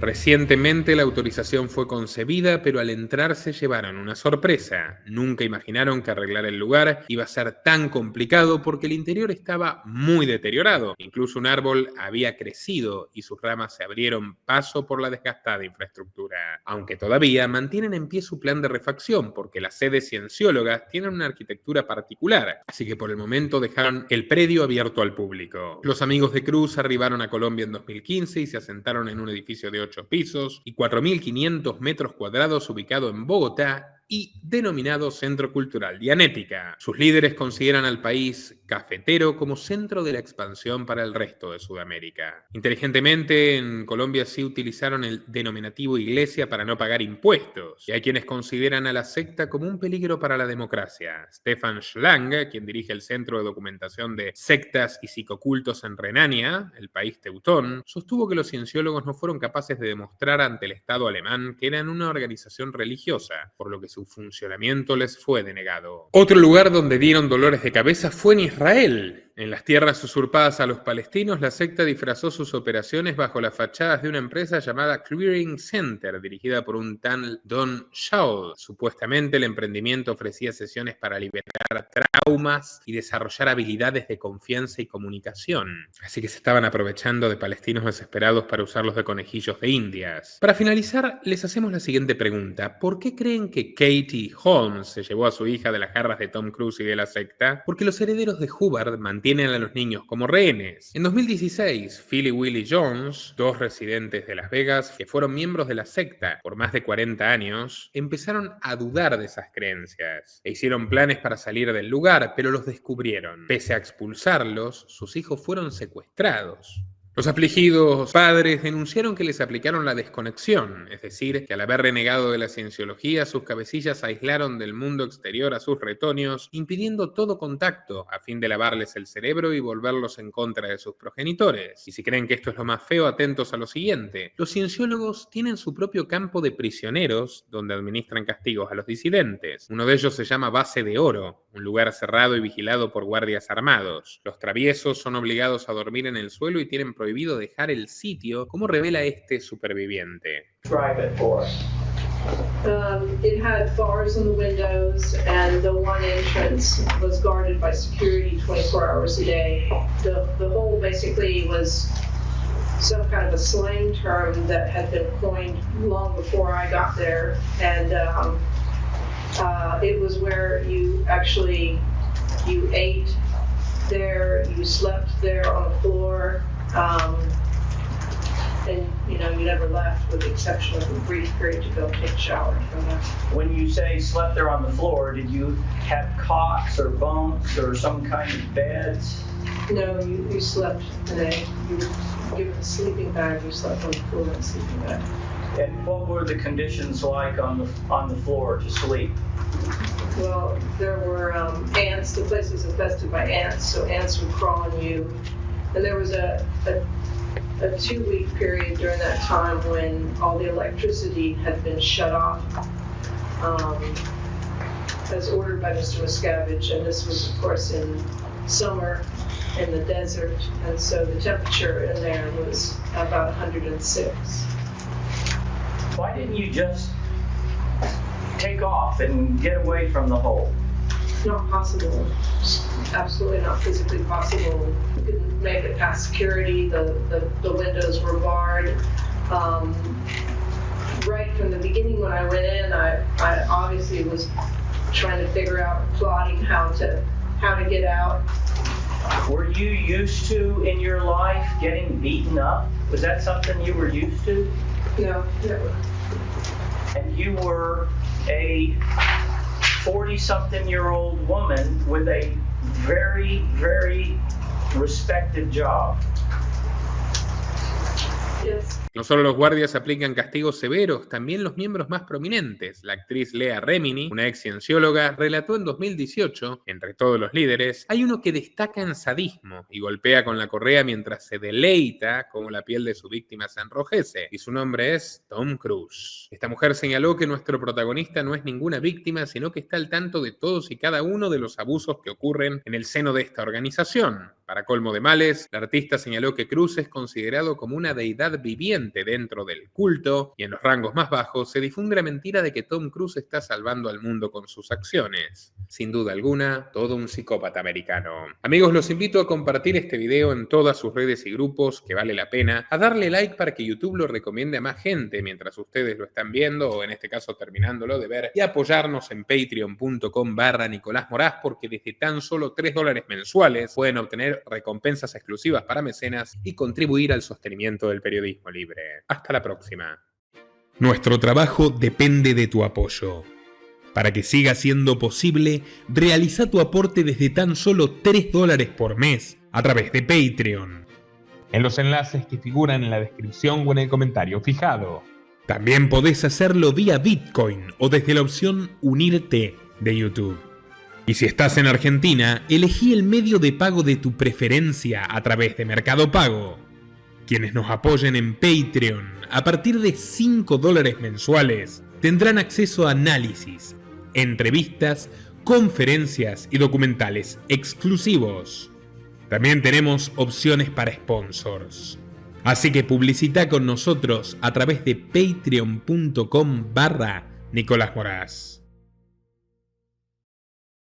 Recientemente la autorización fue concebida, pero al entrar se llevaron una sorpresa. Nunca imaginaron que arreglar el lugar iba a ser tan complicado porque el interior estaba muy deteriorado. Incluso un árbol había crecido y sus ramas se abrieron paso por la desgastada infraestructura. Aunque todavía mantienen en pie su plan de refacción porque las sedes cienciólogas tienen una arquitectura particular, así que por el momento dejaron el predio abierto al público. Los amigos de Cruz arribaron a Colombia en 2015 y se asentaron en un edificio de 8 pisos y 4.500 metros cuadrados ubicado en Bogotá y denominado Centro Cultural Dianética. Sus líderes consideran al país cafetero como centro de la expansión para el resto de Sudamérica. Inteligentemente, en Colombia sí utilizaron el denominativo iglesia para no pagar impuestos, y hay quienes consideran a la secta como un peligro para la democracia. Stefan Schlang, quien dirige el Centro de Documentación de Sectas y Psicocultos en Renania, el país teutón, sostuvo que los cienciólogos no fueron capaces de demostrar ante el Estado alemán que eran una organización religiosa, por lo que su funcionamiento les fue denegado. Otro lugar donde dieron dolores de cabeza fue en Israel. En las tierras usurpadas a los palestinos, la secta disfrazó sus operaciones bajo las fachadas de una empresa llamada Clearing Center, dirigida por un tal Don Shaul. Supuestamente el emprendimiento ofrecía sesiones para liberar traumas y desarrollar habilidades de confianza y comunicación. Así que se estaban aprovechando de palestinos desesperados para usarlos de conejillos de indias. Para finalizar, les hacemos la siguiente pregunta. ¿Por qué creen que Katie Holmes se llevó a su hija de las garras de Tom Cruise y de la secta? Porque los herederos de Hubbard mantienen a los niños como rehenes. En 2016, Phil y Willie Jones, dos residentes de Las Vegas que fueron miembros de la secta por más de 40 años, empezaron a dudar de esas creencias e hicieron planes para salir del lugar, pero los descubrieron. Pese a expulsarlos, sus hijos fueron secuestrados. Los afligidos padres denunciaron que les aplicaron la desconexión, es decir, que al haber renegado de la cienciología, sus cabecillas aislaron del mundo exterior a sus retoños, impidiendo todo contacto a fin de lavarles el cerebro y volverlos en contra de sus progenitores. Y si creen que esto es lo más feo, atentos a lo siguiente. Los cienciólogos tienen su propio campo de prisioneros donde administran castigos a los disidentes. Uno de ellos se llama Base de Oro, un lugar cerrado y vigilado por guardias armados. Los traviesos son obligados a dormir en el suelo y tienen prohibido dejar el sitio, como revela este superviviente. It had bars on the windows, and the one entrance was guarded by security 24 hours a day. The hole basically was some kind of a slang term that had been coined long before I got there, and it was where you ate there, you slept there on the floor. And you we never left, with the exception of a brief period to go take a shower. When you say slept there on the floor, did you have cots or bunks or some kind of beds? No, you slept you were given a sleeping bag, you slept on the floor in a sleeping bag. And what were the conditions like on the floor to sleep? Well, there were ants. The place was infested by ants, so ants would crawl on you. And there was a 2-week period during that time when all the electricity had been shut off, as ordered by Mr. Miscavige. And this was, of course, in summer in the desert, and so the temperature in there was about 106. Why didn't you just take off and get away from the hole? Not possible. Absolutely not physically possible. We couldn't make it past security. The windows were barred. Right from the beginning when I went in, I obviously was trying to figure out, plotting how to get out. Were you used to, in your life, getting beaten up? Was that something you were used to? No, never. And you were a 40-something-year-old woman with a very, very respected job. Yes. No solo los guardias aplican castigos severos, también los miembros más prominentes. La actriz Lea Remini, una ex ciencióloga, relató en 2018, entre todos los líderes, hay uno que destaca en sadismo y golpea con la correa mientras se deleita como la piel de su víctima se enrojece, y su nombre es Tom Cruise. Esta mujer señaló que nuestro protagonista no es ninguna víctima, sino que está al tanto de todos y cada uno de los abusos que ocurren en el seno de esta organización. Para colmo de males, la artista señaló que Cruise es considerado como una deidad viviente dentro del culto, y en los rangos más bajos se difunde la mentira de que Tom Cruise está salvando al mundo con sus acciones. Sin duda alguna, todo un psicópata americano. Amigos, los invito a compartir este video en todas sus redes y grupos, que vale la pena, a darle like para que YouTube lo recomiende a más gente mientras ustedes lo están viendo, o en este caso terminándolo de ver, y apoyarnos en patreon.com/Nicolás Moraz, porque desde tan solo $3 mensuales pueden obtener recompensas exclusivas para mecenas y contribuir al sostenimiento del periodismo libre. Hasta la próxima. Nuestro trabajo depende de tu apoyo. Para que siga siendo posible, realiza tu aporte desde tan solo $3 por mes a través de Patreon, en los enlaces que figuran en la descripción o en el comentario fijado. También podés hacerlo vía Bitcoin o desde la opción Unirte de YouTube. Y si estás en Argentina, elegí el medio de pago de tu preferencia a través de Mercado Pago. Quienes nos apoyen en Patreon a partir de $5 mensuales tendrán acceso a análisis, entrevistas, conferencias y documentales exclusivos. También tenemos opciones para sponsors. Así que publicita con nosotros a través de patreon.com/Nicolás Moraz.